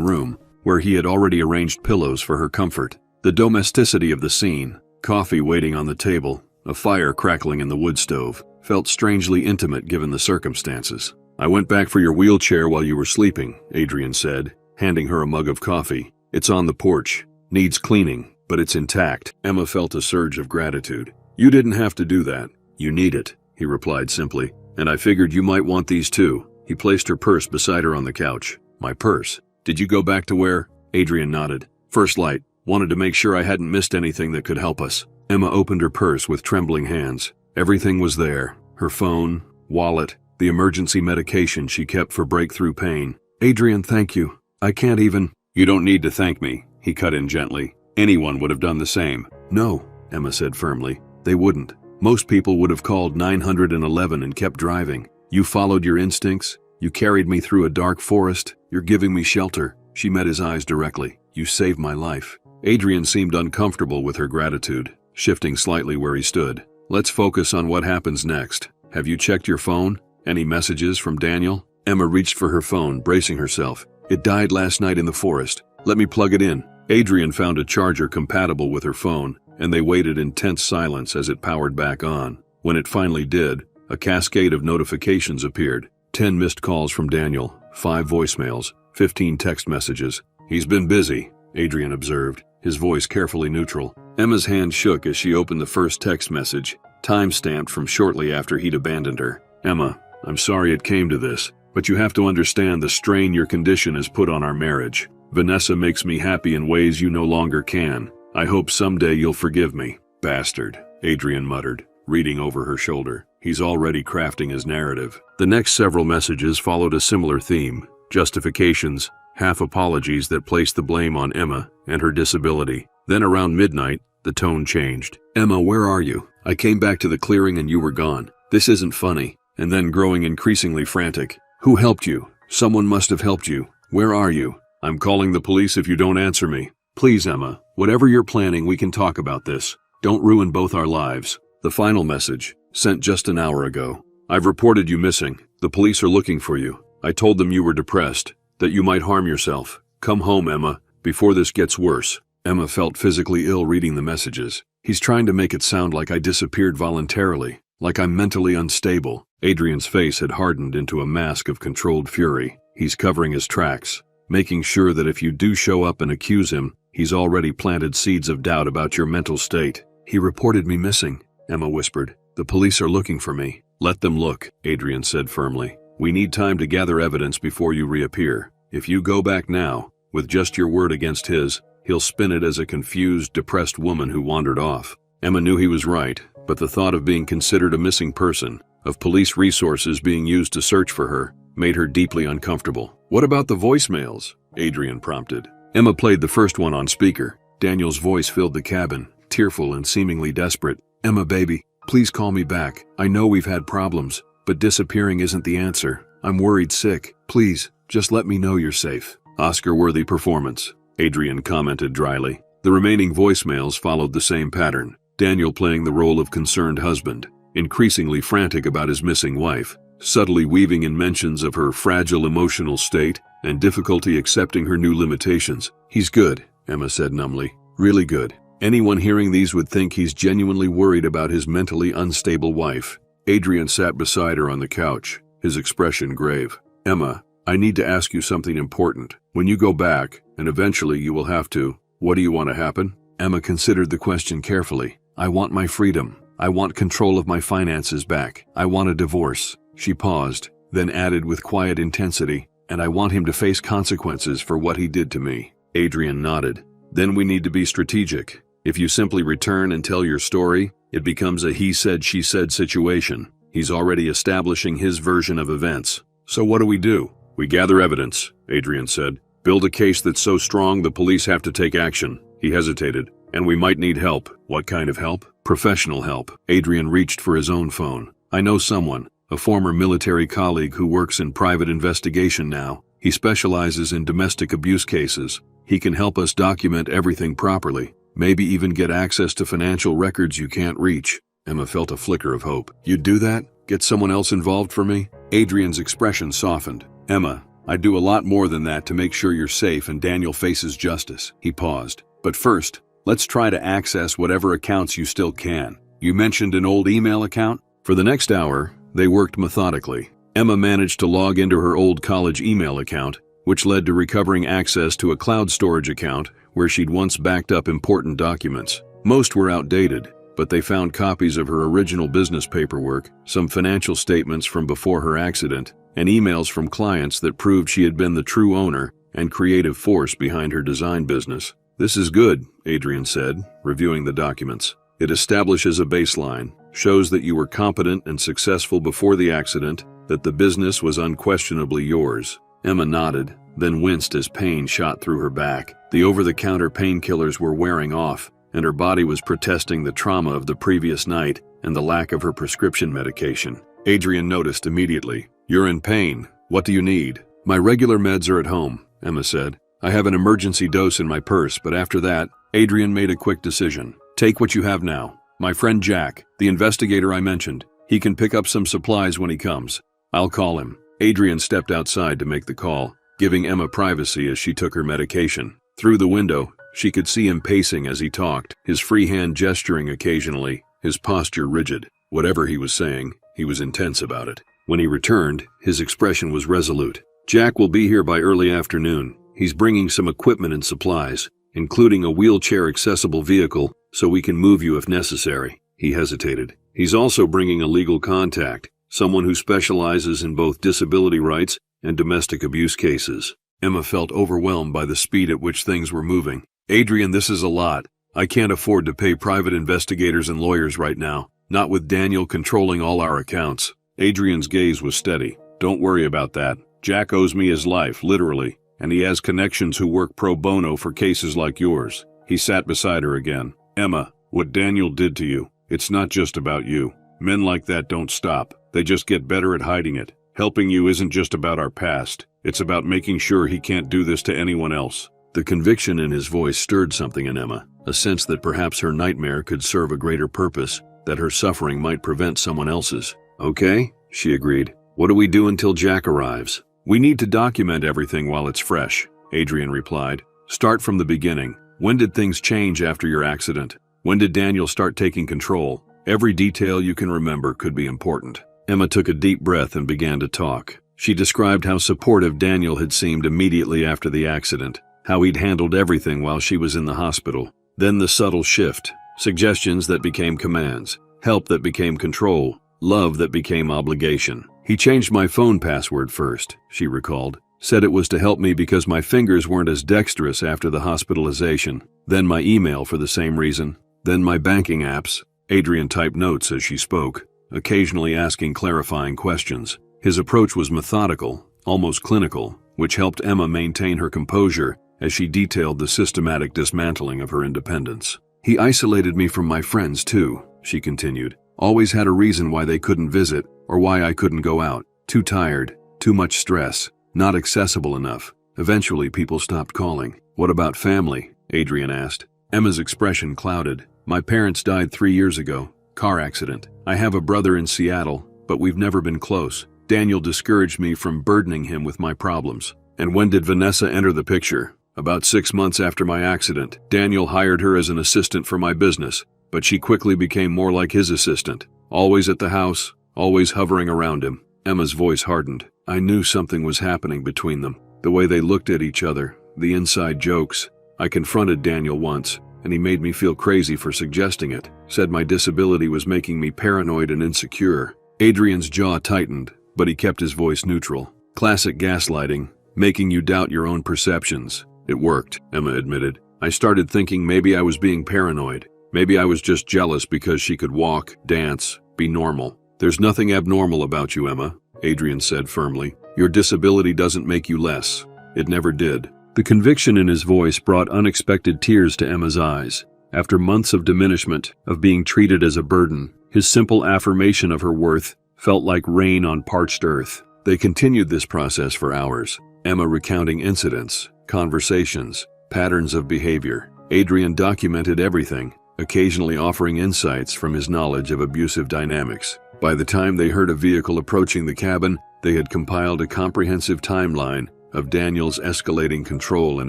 Speaker 1: room, where he had already arranged pillows for her comfort. The domesticity of the scene, coffee waiting on the table, a fire crackling in the wood stove, felt strangely intimate given the circumstances. "I went back for your wheelchair while you were sleeping," Adrian said, handing her a mug of coffee. "It's on the porch. Needs cleaning, but it's intact." Emma felt a surge of gratitude. "You didn't have to do that. You need it," he replied simply. "And I figured you might want these too." He placed her purse beside her on the couch. "My purse? Did you go back to where?" Adrian nodded. "First Light. Wanted to make sure I hadn't missed anything that could help us." Emma opened her purse with trembling hands. Everything was there. Her phone, wallet, the emergency medication she kept for breakthrough pain. "Adrian, thank you. I can't even—" "You don't need to thank me," he cut in gently. "Anyone would have done the same." "No," Emma said firmly. "They wouldn't. Most people would have called 911 and kept driving. You followed your instincts. You carried me through a dark forest. You're giving me shelter." She met his eyes directly. "You saved my life." Adrian seemed uncomfortable with her gratitude, shifting slightly where he stood. "Let's focus on what happens next. Have you checked your phone? Any messages from Daniel?" Emma reached for her phone, bracing herself. "It died last night in the forest. Let me plug it in." Adrian found a charger compatible with her phone, and they waited in tense silence as it powered back on. When it finally did, a cascade of notifications appeared. 10 missed calls from Daniel, 5 voicemails, 15 text messages. "He's been busy," Adrian observed, his voice carefully neutral. Emma's hand shook as she opened the first text message, time-stamped from shortly after he'd abandoned her. "Emma, I'm sorry it came to this, but you have to understand the strain your condition has put on our marriage. Vanessa makes me happy in ways you no longer can. I hope someday you'll forgive me." "Bastard," Adrian muttered, reading over her shoulder. He's already crafting his narrative. The next several messages followed a similar theme: justifications, half apologies that placed the blame on Emma and her disability. Then around midnight, the tone changed. "Emma, where are you? I came back to the clearing and you were gone. This isn't funny." And then growing increasingly frantic. "Who helped you? Someone must have helped you. Where are you? I'm calling the police if you don't answer me. Please, Emma, whatever you're planning, we can talk about this. Don't ruin both our lives." The final message, sent just an hour ago. "I've reported you missing. The police are looking for you. I told them you were depressed, that you might harm yourself. Come home, Emma, before this gets worse." Emma felt physically ill reading the messages. He's trying to make it sound like I disappeared voluntarily, like I'm mentally unstable. Adrian's face had hardened into a mask of controlled fury. He's covering his tracks, making sure that if you do show up and accuse him, he's already planted seeds of doubt about your mental state. "He reported me missing," Emma whispered. "The police are looking for me." "Let them look," Adrian said firmly. "We need time to gather evidence before you reappear. If you go back now, with just your word against his, he'll spin it as a confused, depressed woman who wandered off." Emma knew he was right, but the thought of being considered a missing person, of police resources being used to search for her, made her deeply uncomfortable. "What about the voicemails?" Adrian prompted. Emma played the first one on speaker. Daniel's voice filled the cabin, tearful and seemingly desperate. "Emma, baby, please call me back. I know we've had problems, but disappearing isn't the answer. I'm worried sick. Please, just let me know you're safe." "Oscar-worthy performance," Adrian commented dryly. The remaining voicemails followed the same pattern. Daniel playing the role of concerned husband, increasingly frantic about his missing wife, subtly weaving in mentions of her fragile emotional state and difficulty accepting her new limitations. "He's good," Emma said numbly. "Really good. Anyone hearing these would think he's genuinely worried about his mentally unstable wife." Adrian sat beside her on the couch, his expression grave. "Emma, I need to ask you something important. When you go back, and eventually you will have to, what do you want to happen?" Emma considered the question carefully. "I want my freedom. I want control of my finances back. I want a divorce." She paused, then added with quiet intensity, "And I want him to face consequences for what he did to me." Adrian nodded. "Then we need to be strategic. If you simply return and tell your story, it becomes a he said, she said situation. He's already establishing his version of events. So what do? "We gather evidence," Adrian said. "Build a case that's so strong the police have to take action." He hesitated. "And we might need help." "What kind of help?" "Professional help." Adrian reached for his own phone. "I know someone, a former military colleague who works in private investigation now. He specializes in domestic abuse cases. He can help us document everything properly. Maybe even get access to financial records you can't reach. Emma felt a flicker of hope. You'd do that? Get someone else involved for me? Adrian's expression softened. Emma, I'd do a lot more than that to make sure you're safe and Daniel faces justice. He paused. But first, let's try to access whatever accounts you still can. You mentioned an old email account? For the next hour, they worked methodically. Emma managed to log into her old college email account, which led to recovering access to a cloud storage account where she'd once backed up important documents. Most were outdated, but they found copies of her original business paperwork, some financial statements from before her accident, and emails from clients that proved she had been the true owner and creative force behind her design business. This is good, Adrian said, reviewing the documents. It establishes a baseline, shows that you were competent and successful before the accident, that the business was unquestionably yours. Emma nodded, then winced as pain shot through her back. The over-the-counter painkillers were wearing off, and her body was protesting the trauma of the previous night and the lack of her prescription medication. Adrian noticed immediately. You're in pain. What do you need? My regular meds are at home, Emma said. I have an emergency dose in my purse, but after that, Adrian made a quick decision. Take what you have now. My friend Jack, the investigator I mentioned, he can pick up some supplies when he comes. I'll call him. Adrian stepped outside to make the call, giving Emma privacy as she took her medication. Through the window, she could see him pacing as he talked, his free hand gesturing occasionally, his posture rigid. Whatever he was saying, he was intense about it. When he returned, his expression was resolute. Jack will be here by early afternoon. He's bringing some equipment and supplies, including a wheelchair-accessible vehicle, so we can move you if necessary. He hesitated. He's also bringing a legal contact, someone who specializes in both disability rights and domestic abuse cases. Emma felt overwhelmed by the speed at which things were moving. Adrian, this is a lot. I can't afford to pay private investigators and lawyers right now, not with Daniel controlling all our accounts. Adrian's gaze was steady. Don't worry about that. Jack owes me his life, literally, and he has connections who work pro bono for cases like yours. He sat beside her again. Emma, what Daniel did to you, it's not just about you. Men like that don't stop. They just get better at hiding it. Helping you isn't just about our past. It's about making sure he can't do this to anyone else. The conviction in his voice stirred something in Emma, a sense that perhaps her nightmare could serve a greater purpose, that her suffering might prevent someone else's. Okay, she agreed. What do we do until Jack arrives? We need to document everything while it's fresh, Adrian replied. Start from the beginning. When did things change after your accident? When did Daniel start taking control? Every detail you can remember could be important. Emma took a deep breath and began to talk. She described how supportive Daniel had seemed immediately after the accident, how he'd handled everything while she was in the hospital. Then the subtle shift, suggestions that became commands, help that became control, love that became obligation. He changed my phone password first, she recalled. Said it was to help me because my fingers weren't as dexterous after the hospitalization. Then my email for the same reason. Then my banking apps. Adrian typed notes as she spoke, occasionally asking clarifying questions. His approach was methodical, almost clinical, which helped Emma maintain her composure as she detailed the systematic dismantling of her independence. He isolated me from my friends too, she continued. Always had a reason why they couldn't visit or why I couldn't go out. Too tired, too much stress, not accessible enough. Eventually people stopped calling. What about family? Adrian asked. Emma's expression clouded. My parents died 3 years ago. Car accident. I have a brother in Seattle, but we've never been close. Daniel discouraged me from burdening him with my problems. And when did Vanessa enter the picture? About 6 months after my accident. Daniel hired her as an assistant for my business, but she quickly became more like his assistant. Always at the house, always hovering around him. Emma's voice hardened. I knew something was happening between them. The way they looked at each other, the inside jokes. I confronted Daniel once, and he made me feel crazy for suggesting it. Said my disability was making me paranoid and insecure. Adrian's jaw tightened, but he kept his voice neutral. Classic gaslighting, making you doubt your own perceptions. It worked, Emma admitted. I started thinking maybe I was being paranoid. Maybe I was just jealous because she could walk, dance, be normal. There's nothing abnormal about you, Emma, Adrian said firmly. Your disability doesn't make you less. It never did. The conviction in his voice brought unexpected tears to Emma's eyes. After months of diminishment, of being treated as a burden, his simple affirmation of her worth felt like rain on parched earth. They continued this process for hours, Emma recounting incidents, conversations, patterns of behavior. Adrian documented everything, occasionally offering insights from his knowledge of abusive dynamics. By the time they heard a vehicle approaching the cabin, they had compiled a comprehensive timeline of Daniel's escalating control and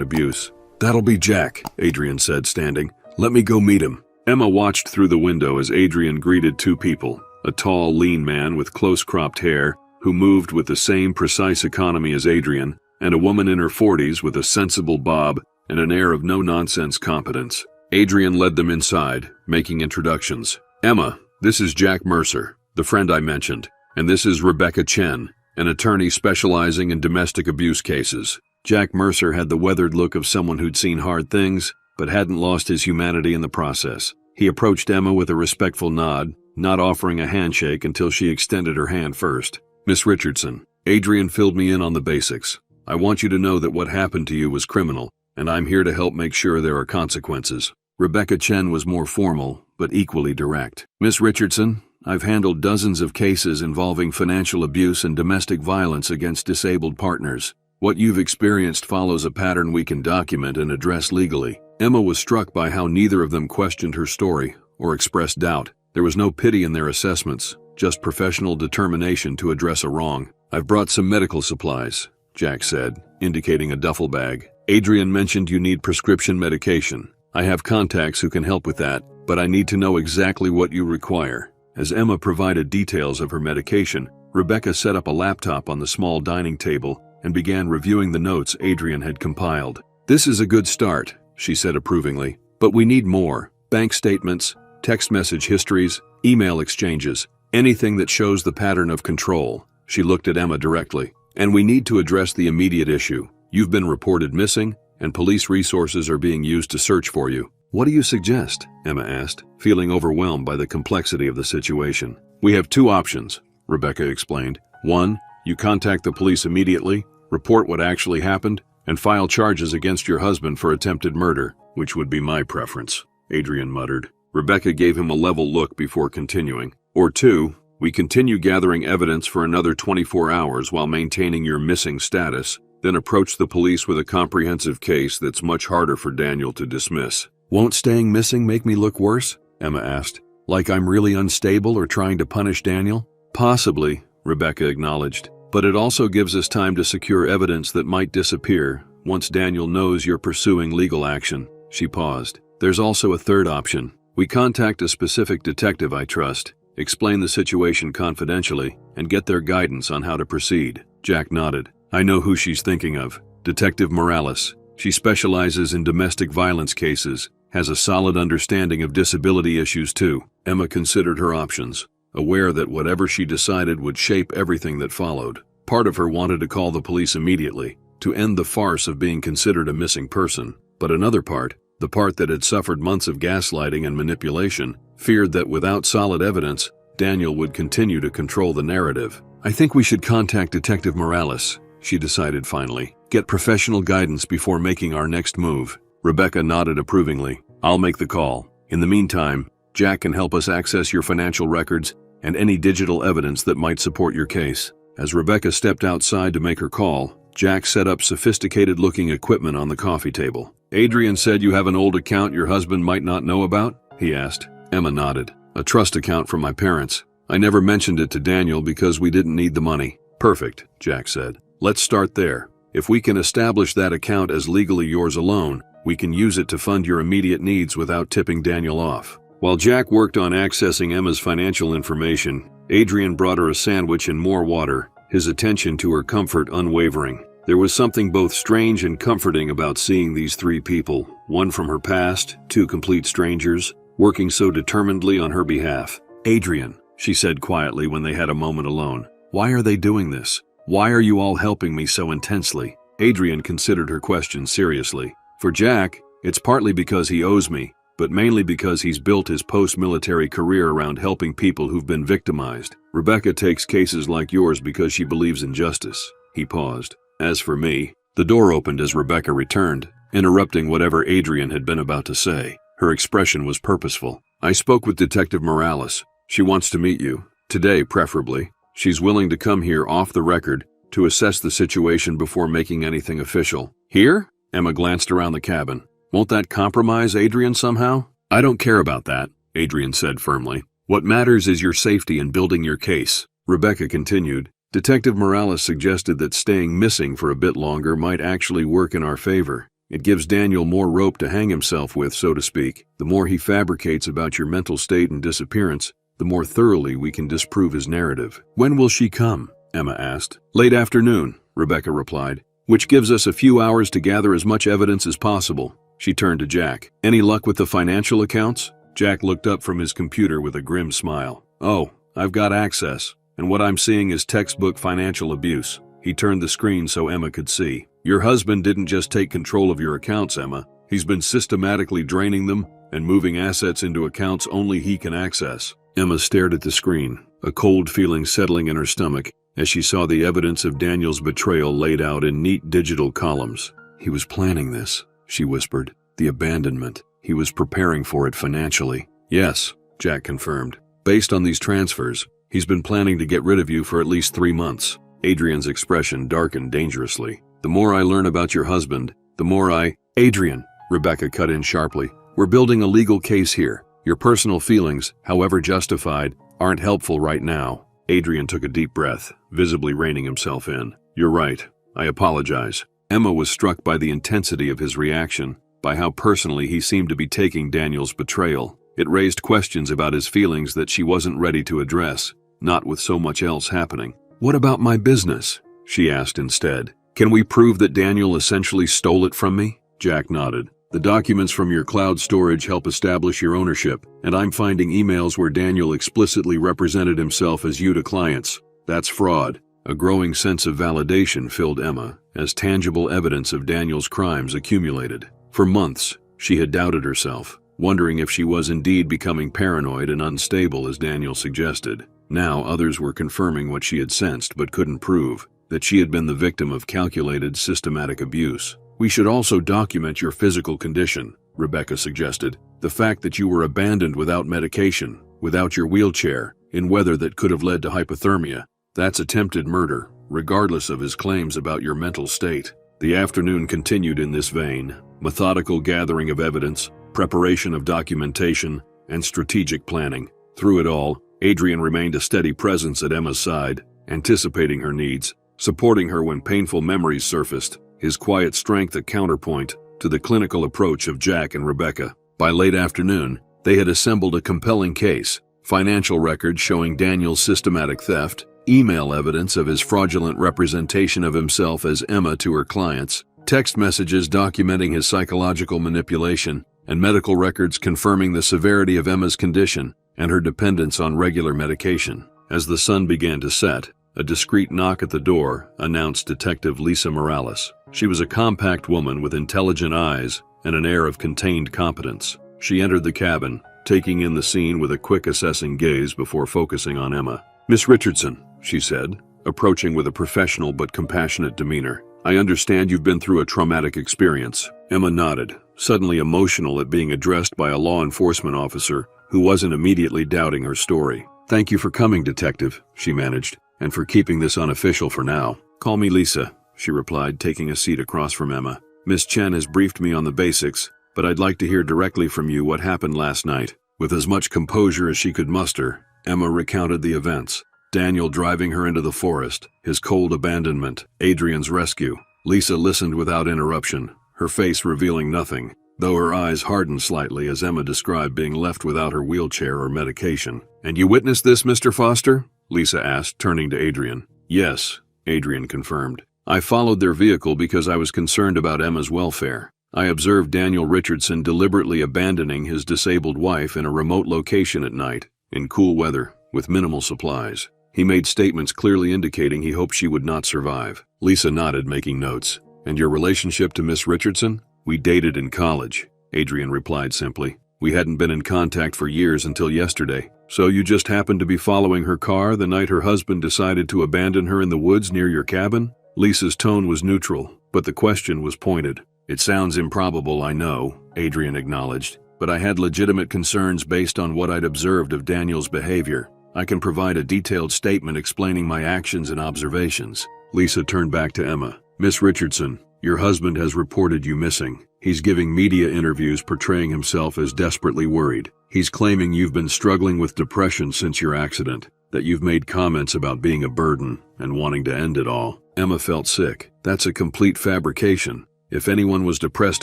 Speaker 1: abuse. "That'll be Jack," Adrian said, standing. "Let me go meet him." Emma watched through the window as Adrian greeted two people, a tall, lean man with close-cropped hair who moved with the same precise economy as Adrian, and a woman in her 40s with a sensible bob and an air of no-nonsense competence. Adrian led them inside, making introductions. "Emma, this is Jack Mercer, the friend I mentioned, and this is Rebecca Chen, an attorney specializing in domestic abuse cases." Jack Mercer had the weathered look of someone who'd seen hard things, but hadn't lost his humanity in the process. He approached Emma with a respectful nod, not offering a handshake until she extended her hand first. "Miss Richardson, Adrian filled me in on the basics. I want you to know that what happened to you was criminal, and I'm here to help make sure there are consequences." Rebecca Chen was more formal, but equally direct. "Miss Richardson, I've handled dozens of cases involving financial abuse and domestic violence against disabled partners. What you've experienced follows a pattern we can document and address legally." Emma was struck by how neither of them questioned her story or expressed doubt. There was no pity in their assessments, just professional determination to address a wrong. "I've brought some medical supplies," Jack said, indicating a duffel bag. "Adrian mentioned you need prescription medication. I have contacts who can help with that, but I need to know exactly what you require." As Emma provided details of her medication, Rebecca set up a laptop on the small dining table and began reviewing the notes Adrian had compiled. "This is a good start," she said approvingly, "but we need more. Bank statements, text message histories, email exchanges, anything that shows the pattern of control." She looked at Emma directly. "And we need to address the immediate issue. You've been reported missing, and police resources are being used to search for you." "What do you suggest?" Emma asked, feeling overwhelmed by the complexity of the situation. "We have two options," Rebecca explained. "One, you contact the police immediately, report what actually happened, and file charges against your husband for attempted murder, which would be my preference," Adrian muttered. Rebecca gave him a level look before continuing. "Or two, we continue gathering evidence for another 24 hours while maintaining your missing status, then approach the police with a comprehensive case that's much harder for Daniel to dismiss." "Won't staying missing make me look worse?" Emma asked. "Like I'm really unstable or trying to punish Daniel?" "Possibly," Rebecca acknowledged. "But it also gives us time to secure evidence that might disappear once Daniel knows you're pursuing legal action." She paused. "There's also a third option. We contact a specific detective I trust, explain the situation confidentially, and get their guidance on how to proceed." Jack nodded. "I know who she's thinking of. Detective Morales. She specializes in domestic violence cases, has a solid understanding of disability issues too." Emma considered her options, aware that whatever she decided would shape everything that followed. Part of her wanted to call the police immediately, to end the farce of being considered a missing person. But another part, the part that had suffered months of gaslighting and manipulation, feared that without solid evidence, Daniel would continue to control the narrative. "I think we should contact Detective Morales," she decided finally. "Get professional guidance before making our next move." Rebecca nodded approvingly. "I'll make the call. In the meantime, Jack can help us access your financial records and any digital evidence that might support your case." As Rebecca stepped outside to make her call, Jack set up sophisticated-looking equipment on the coffee table. "Adrian said you have an old account your husband might not know about?" he asked. Emma nodded. "A trust account from my parents. I never mentioned it to Daniel because we didn't need the money." "Perfect," Jack said. "Let's start there. If we can establish that account as legally yours alone, we can use it to fund your immediate needs without tipping Daniel off." While Jack worked on accessing Emma's financial information, Adrian brought her a sandwich and more water, his attention to her comfort unwavering. There was something both strange and comforting about seeing these three people, one from her past, two complete strangers, working so determinedly on her behalf. "Adrian," she said quietly when they had a moment alone, "why are they doing this? Why are you all helping me so intensely?" Adrian considered her question seriously. "For Jack, it's partly because he owes me, but mainly because he's built his post-military career around helping people who've been victimized. Rebecca takes cases like yours because she believes in justice." He paused. "As for me..." The door opened as Rebecca returned, interrupting whatever Adrian had been about to say. Her expression was purposeful. "I spoke with Detective Morales. She wants to meet you. Today, preferably. She's willing to come here off the record to assess the situation before making anything official." "Here?" Emma glanced around the cabin. Won't that compromise Adrian somehow? I don't care about that, Adrian said firmly. What matters is your safety in building your case. Rebecca continued. Detective Morales suggested that staying missing for a bit longer might actually work in our favor. It gives Daniel more rope to hang himself with, so to speak. The more he fabricates about your mental state and disappearance, the more thoroughly we can disprove his narrative. When will she come? Emma asked. Late afternoon, Rebecca replied, which gives us a few hours to gather as much evidence as possible. She turned to Jack. Any luck with the financial accounts? Jack looked up from his computer with a grim smile. Oh, I've got access, and what I'm seeing is textbook financial abuse. He turned the screen so Emma could see. Your husband didn't just take control of your accounts, Emma. He's been systematically draining them and moving assets into accounts only he can access. Emma stared at the screen, a cold feeling settling in her stomach as she saw the evidence of Daniel's betrayal laid out in neat digital columns. He was planning this, she whispered. The abandonment. He was preparing for it financially. Yes, Jack confirmed. Based on these transfers, he's been planning to get rid of you for at least 3 months. Adrian's expression darkened dangerously. The more I learn about your husband, the more I— Adrian, Rebecca cut in sharply. We're building a legal case here. Your personal feelings, however justified, aren't helpful right now. Adrian took a deep breath, visibly reining himself in. You're right. I apologize. Emma was struck by the intensity of his reaction, by how personally he seemed to be taking Daniel's betrayal. It raised questions about his feelings that she wasn't ready to address, not with so much else happening. What about my business? She asked instead. Can we prove that Daniel essentially stole it from me? Jack nodded. The documents from your cloud storage help establish your ownership, and I'm finding emails where Daniel explicitly represented himself as you to clients. That's fraud. A growing sense of validation filled Emma as tangible evidence of Daniel's crimes accumulated. For months, she had doubted herself, wondering if she was indeed becoming paranoid and unstable as Daniel suggested. Now others were confirming what she had sensed but couldn't prove, that she had been the victim of calculated, systematic abuse. We should also document your physical condition, Rebecca suggested. The fact that you were abandoned without medication, without your wheelchair, in weather that could have led to hypothermia. That's attempted murder, regardless of his claims about your mental state. The afternoon continued in this vein, methodical gathering of evidence, preparation of documentation, and strategic planning. Through it all, Adrian remained a steady presence at Emma's side, anticipating her needs, supporting her when painful memories surfaced, his quiet strength a counterpoint to the clinical approach of Jack and Rebecca. By late afternoon, they had assembled a compelling case, financial records showing Daniel's systematic theft, email evidence of his fraudulent representation of himself as Emma to her clients, text messages documenting his psychological manipulation, and medical records confirming the severity of Emma's condition and her dependence on regular medication. As the sun began to set, a discreet knock at the door announced Detective Lisa Morales. She was a compact woman with intelligent eyes and an air of contained competence. She entered the cabin, taking in the scene with a quick assessing gaze before focusing on Emma. Miss Richardson, she said, approaching with a professional but compassionate demeanor. I understand you've been through a traumatic experience. Emma nodded, suddenly emotional at being addressed by a law enforcement officer who wasn't immediately doubting her story. Thank you for coming, Detective, she managed, and for keeping this unofficial for now. Call me Lisa, she replied, taking a seat across from Emma. Miss Chen has briefed me on the basics, but I'd like to hear directly from you what happened last night. With as much composure as she could muster, Emma recounted the events. Daniel driving her into the forest, his cold abandonment, Adrian's rescue. Lisa listened without interruption, her face revealing nothing, though her eyes hardened slightly as Emma described being left without her wheelchair or medication. And you witnessed this, Mr. Foster? Lisa asked, turning to Adrian. Yes, Adrian confirmed. I followed their vehicle because I was concerned about Emma's welfare. I observed Daniel Richardson deliberately abandoning his disabled wife in a remote location at night, in cool weather, with minimal supplies. He made statements clearly indicating he hoped she would not survive. Lisa nodded, making notes. And your relationship to Miss Richardson? We dated in college, Adrian replied simply. We hadn't been in contact for years until yesterday. So you just happened to be following her car the night her husband decided to abandon her in the woods near your cabin? Lisa's tone was neutral, but the question was pointed. It sounds improbable, I know, Adrian acknowledged, but I had legitimate concerns based on what I'd observed of Daniel's behavior. I can provide a detailed statement explaining my actions and observations. Lisa turned back to Emma. Miss Richardson, Your husband has reported you missing. He's giving media interviews portraying himself as desperately worried. He's claiming you've been struggling with depression since your accident, that you've made comments about being a burden and wanting to end it all. Emma felt sick. That's a complete fabrication. If anyone was depressed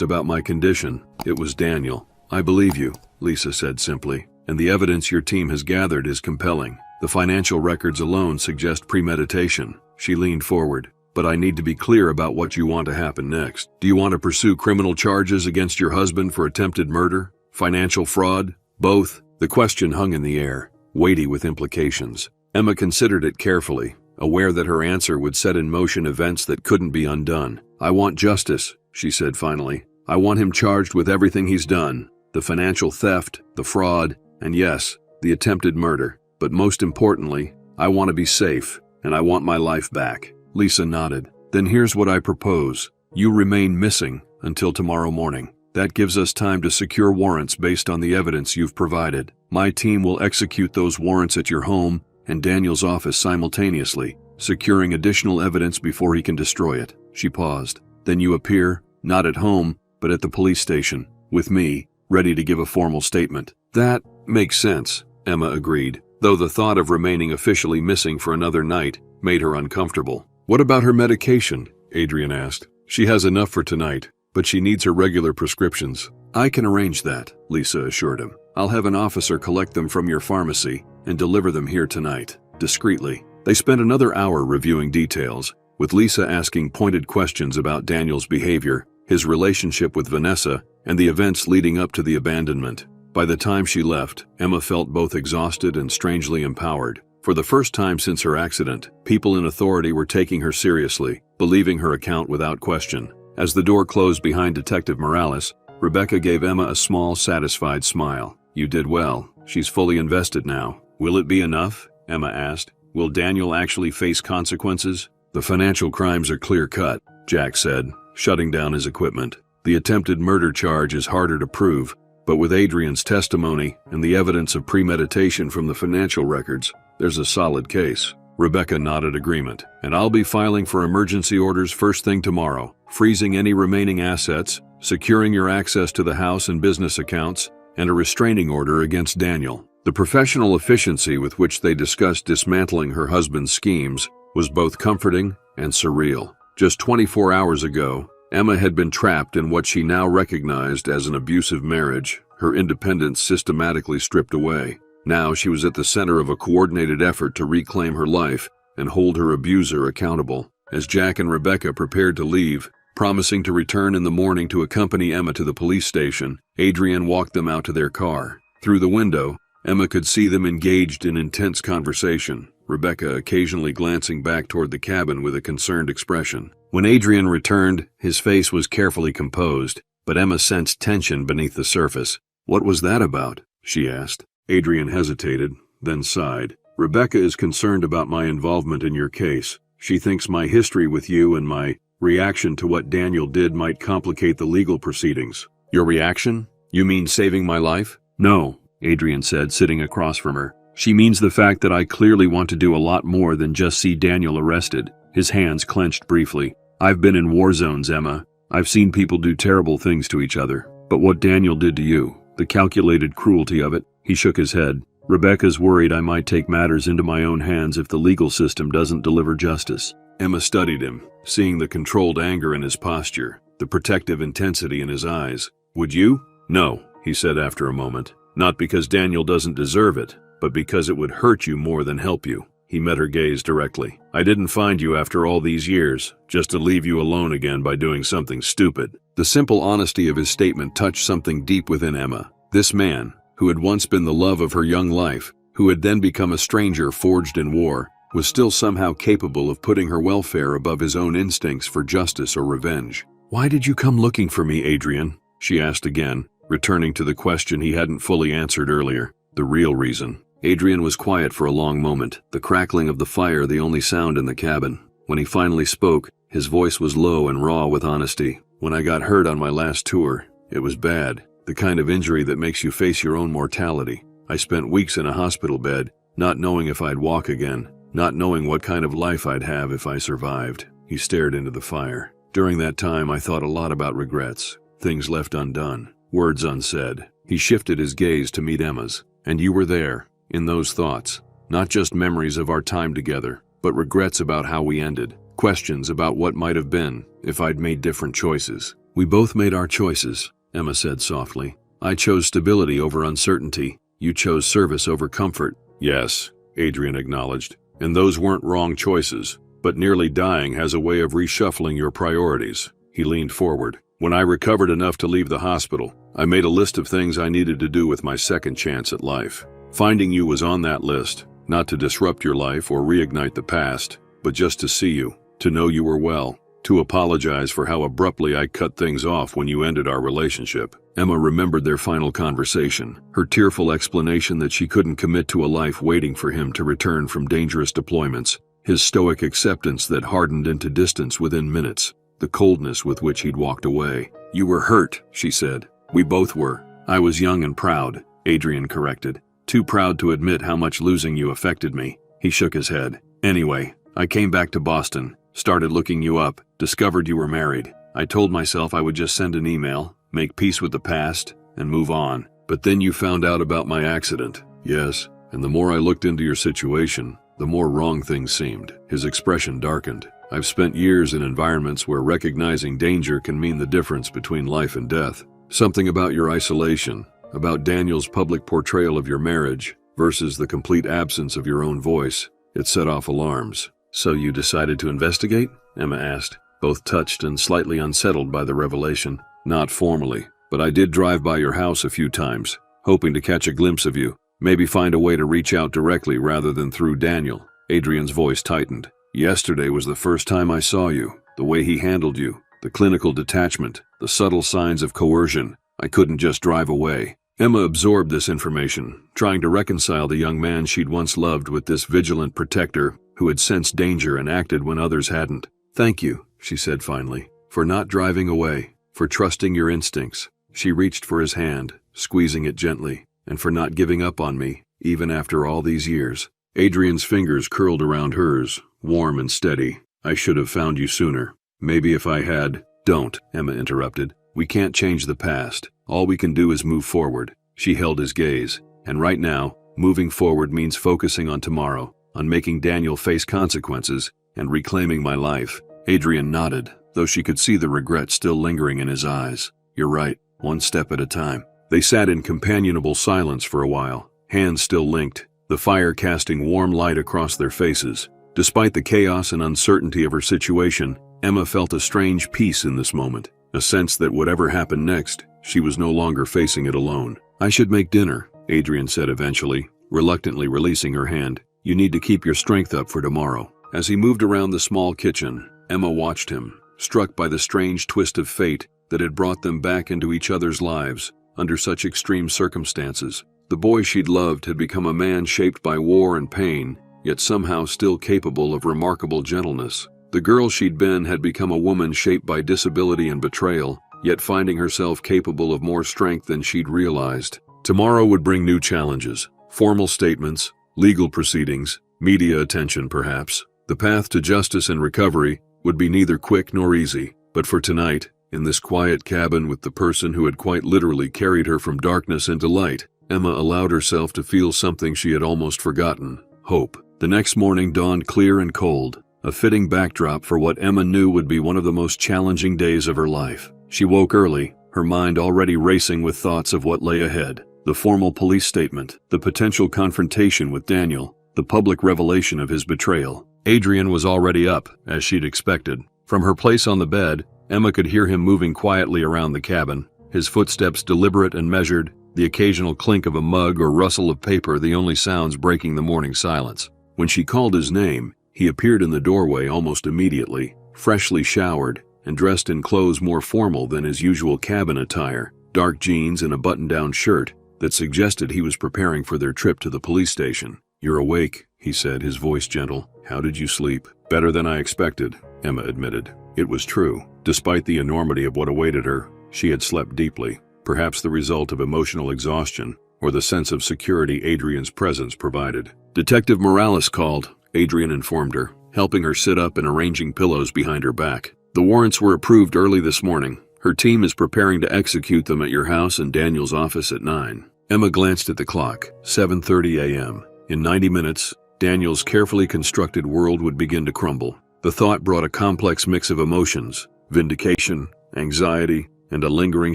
Speaker 1: about my condition, it was Daniel. I believe you, Lisa said simply, and the evidence your team has gathered is compelling. The financial records alone suggest premeditation. She leaned forward. But I need to be clear about what you want to happen next. Do you want to pursue criminal charges against your husband for attempted murder? Financial fraud? Both? The question hung in the air, weighty with implications. Emma considered it carefully, aware that her answer would set in motion events that couldn't be undone. I want justice, she said finally. I want him charged with everything he's done. The financial theft, the fraud, and yes, the attempted murder. But most importantly, I want to be safe, and I want my life back. Lisa nodded. Then here's what I propose. You remain missing until tomorrow morning. That gives us time to secure warrants based on the evidence you've provided. My team will execute those warrants at your home and Daniel's office simultaneously, securing additional evidence before he can destroy it. She paused. Then you appear, not at home, but at the police station, with me, ready to give a formal statement. That makes sense, Emma agreed, though the thought of remaining officially missing for another night made her uncomfortable. What about her medication? Adrian asked. She has enough for tonight, but she needs her regular prescriptions. I can arrange that, Lisa assured him. I'll have an officer collect them from your pharmacy and deliver them here tonight, discreetly. They spent another hour reviewing details, with Lisa asking pointed questions about Daniel's behavior, his relationship with Vanessa, and the events leading up to the abandonment. By the time she left, Emma felt both exhausted and strangely empowered. For the first time since her accident, people in authority were taking her seriously, believing her account without question. As the door closed behind Detective Morales, Rebecca gave Emma a small, satisfied smile. You did well. She's fully invested now. Will it be enough? Emma asked. Will Daniel actually face consequences? The financial crimes are clear-cut, Jack said, shutting down his equipment. The attempted murder charge is harder to prove, but with Adrian's testimony and the evidence of premeditation from the financial records, there's a solid case. Rebecca nodded agreement. And I'll be filing for emergency orders first thing tomorrow, freezing any remaining assets, securing your access to the house and business accounts, and a restraining order against Daniel. The professional efficiency with which they discussed dismantling her husband's schemes was both comforting and surreal. Just 24 hours ago, Emma had been trapped in what she now recognized as an abusive marriage, her independence systematically stripped away. Now she was at the center of a coordinated effort to reclaim her life and hold her abuser accountable. As Jack and Rebecca prepared to leave, promising to return in the morning to accompany Emma to the police station, Adrian walked them out to their car. Through the window, Emma could see them engaged in intense conversation, Rebecca occasionally glancing back toward the cabin with a concerned expression. When Adrian returned, his face was carefully composed, but Emma sensed tension beneath the surface. What was that about? She asked. Adrian hesitated, then sighed. Rebecca is concerned about my involvement in your case. She thinks my history with you and my reaction to what Daniel did might complicate the legal proceedings. Your reaction? You mean saving my life? No, Adrian said, sitting across from her. She means the fact that I clearly want to do a lot more than just see Daniel arrested. His hands clenched briefly. I've been in war zones, Emma. I've seen people do terrible things to each other. But what Daniel did to you, the calculated cruelty of it. He shook his head. Rebecca's worried I might take matters into my own hands if the legal system doesn't deliver justice. Emma studied him, seeing the controlled anger in his posture, the protective intensity in his eyes. Would you? No, he said after a moment. Not because Daniel doesn't deserve it, but because it would hurt you more than help you. He met her gaze directly. I didn't find you after all these years, just to leave you alone again by doing something stupid. The simple honesty of his statement touched something deep within Emma. This man, who had once been the love of her young life, who had then become a stranger forged in war, was still somehow capable of putting her welfare above his own instincts for justice or revenge. Why did you come looking for me, Adrian? She asked again, returning to the question he hadn't fully answered earlier. The real reason. Adrian was quiet for a long moment, the crackling of the fire the only sound in the cabin. When he finally spoke, his voice was low and raw with honesty. When I got hurt on my last tour, it was bad. The kind of injury that makes you face your own mortality. I spent weeks in a hospital bed, not knowing if I'd walk again, not knowing what kind of life I'd have if I survived. He stared into the fire. During that time, I thought a lot about regrets, things left undone, words unsaid. He shifted his gaze to meet Emma's. And you were there, in those thoughts. Not just memories of our time together, but regrets about how we ended. Questions about what might have been if I'd made different choices. We both made our choices, Emma said softly. I chose stability over uncertainty. You chose service over comfort. Yes, Adrian acknowledged. And those weren't wrong choices. But nearly dying has a way of reshuffling your priorities. He leaned forward. When I recovered enough to leave the hospital, I made a list of things I needed to do with my second chance at life. Finding you was on that list, not to disrupt your life or reignite the past, but just to see you, to know you were well, to apologize for how abruptly I cut things off when you ended our relationship. Emma remembered their final conversation, her tearful explanation that she couldn't commit to a life waiting for him to return from dangerous deployments, his stoic acceptance that hardened into distance within minutes, the coldness with which he'd walked away. You were hurt, she said. We both were. I was young and proud, Adrian corrected. Too proud to admit how much losing you affected me. He shook his head. Anyway, I came back to Boston, started looking you up, discovered you were married. I told myself I would just send an email, make peace with the past, and move on. But then you found out about my accident. Yes, and the more I looked into your situation, the more wrong things seemed. His expression darkened. I've spent years in environments where recognizing danger can mean the difference between life and death. Something about your isolation, about Daniel's public portrayal of your marriage versus the complete absence of your own voice, it set off alarms. So you decided to investigate? Emma asked, both touched and slightly unsettled by the revelation. Not formally, but I did drive by your house a few times, hoping to catch a glimpse of you, maybe find a way to reach out directly rather than through Daniel. Adrian's voice tightened. Yesterday was the first time I saw you, the way he handled you, the clinical detachment, the subtle signs of coercion. I couldn't just drive away. Emma absorbed this information, trying to reconcile the young man she'd once loved with this vigilant protector who had sensed danger and acted when others hadn't. Thank you, she said finally, for not driving away, for trusting your instincts. She reached for his hand, squeezing it gently, and for not giving up on me, even after all these years. Adrian's fingers curled around hers, warm and steady. I should have found you sooner. Maybe if I had. Don't, Emma interrupted. We can't change the past. All we can do is move forward. She held his gaze. And right now, moving forward means focusing on tomorrow, on making Daniel face consequences, and reclaiming my life. Adrian nodded, though she could see the regret still lingering in his eyes. You're right, one step at a time. They sat in companionable silence for a while, hands still linked, the fire casting warm light across their faces. Despite the chaos and uncertainty of her situation, Emma felt a strange peace in this moment, a sense that whatever happened next, she was no longer facing it alone. I should make dinner, Adrian said eventually, reluctantly releasing her hand. You need to keep your strength up for tomorrow. As he moved around the small kitchen, Emma watched him, struck by the strange twist of fate that had brought them back into each other's lives under such extreme circumstances. The boy she'd loved had become a man shaped by war and pain, yet somehow still capable of remarkable gentleness. The girl she'd been had become a woman shaped by disability and betrayal, yet finding herself capable of more strength than she'd realized. Tomorrow would bring new challenges, formal statements, legal proceedings, media attention perhaps. The path to justice and recovery would be neither quick nor easy, but for tonight, in this quiet cabin with the person who had quite literally carried her from darkness into light, Emma allowed herself to feel something she had almost forgotten: hope. The next morning dawned clear and cold, a fitting backdrop for what Emma knew would be one of the most challenging days of her life. She woke early, her mind already racing with thoughts of what lay ahead. The formal police statement, the potential confrontation with Daniel, the public revelation of his betrayal. Adrian was already up, as she'd expected. From her place on the bed, Emma could hear him moving quietly around the cabin, his footsteps deliberate and measured, the occasional clink of a mug or rustle of paper the only sounds breaking the morning silence. When she called his name, he appeared in the doorway almost immediately, freshly showered and dressed in clothes more formal than his usual cabin attire, dark jeans and a button-down shirt that suggested he was preparing for their trip to the police station. You're awake, he said, his voice gentle. How did you sleep? Better than I expected, Emma admitted. It was true. Despite the enormity of what awaited her, she had slept deeply, perhaps the result of emotional exhaustion or the sense of security Adrian's presence provided. Detective Morales called, Adrian informed her, helping her sit up and arranging pillows behind her back. The warrants were approved early this morning. Her team is preparing to execute them at your house and Daniel's office at 9. Emma glanced at the clock. 7:30 a.m. In 90 minutes, Daniel's carefully constructed world would begin to crumble. The thought brought a complex mix of emotions: vindication, anxiety, and a lingering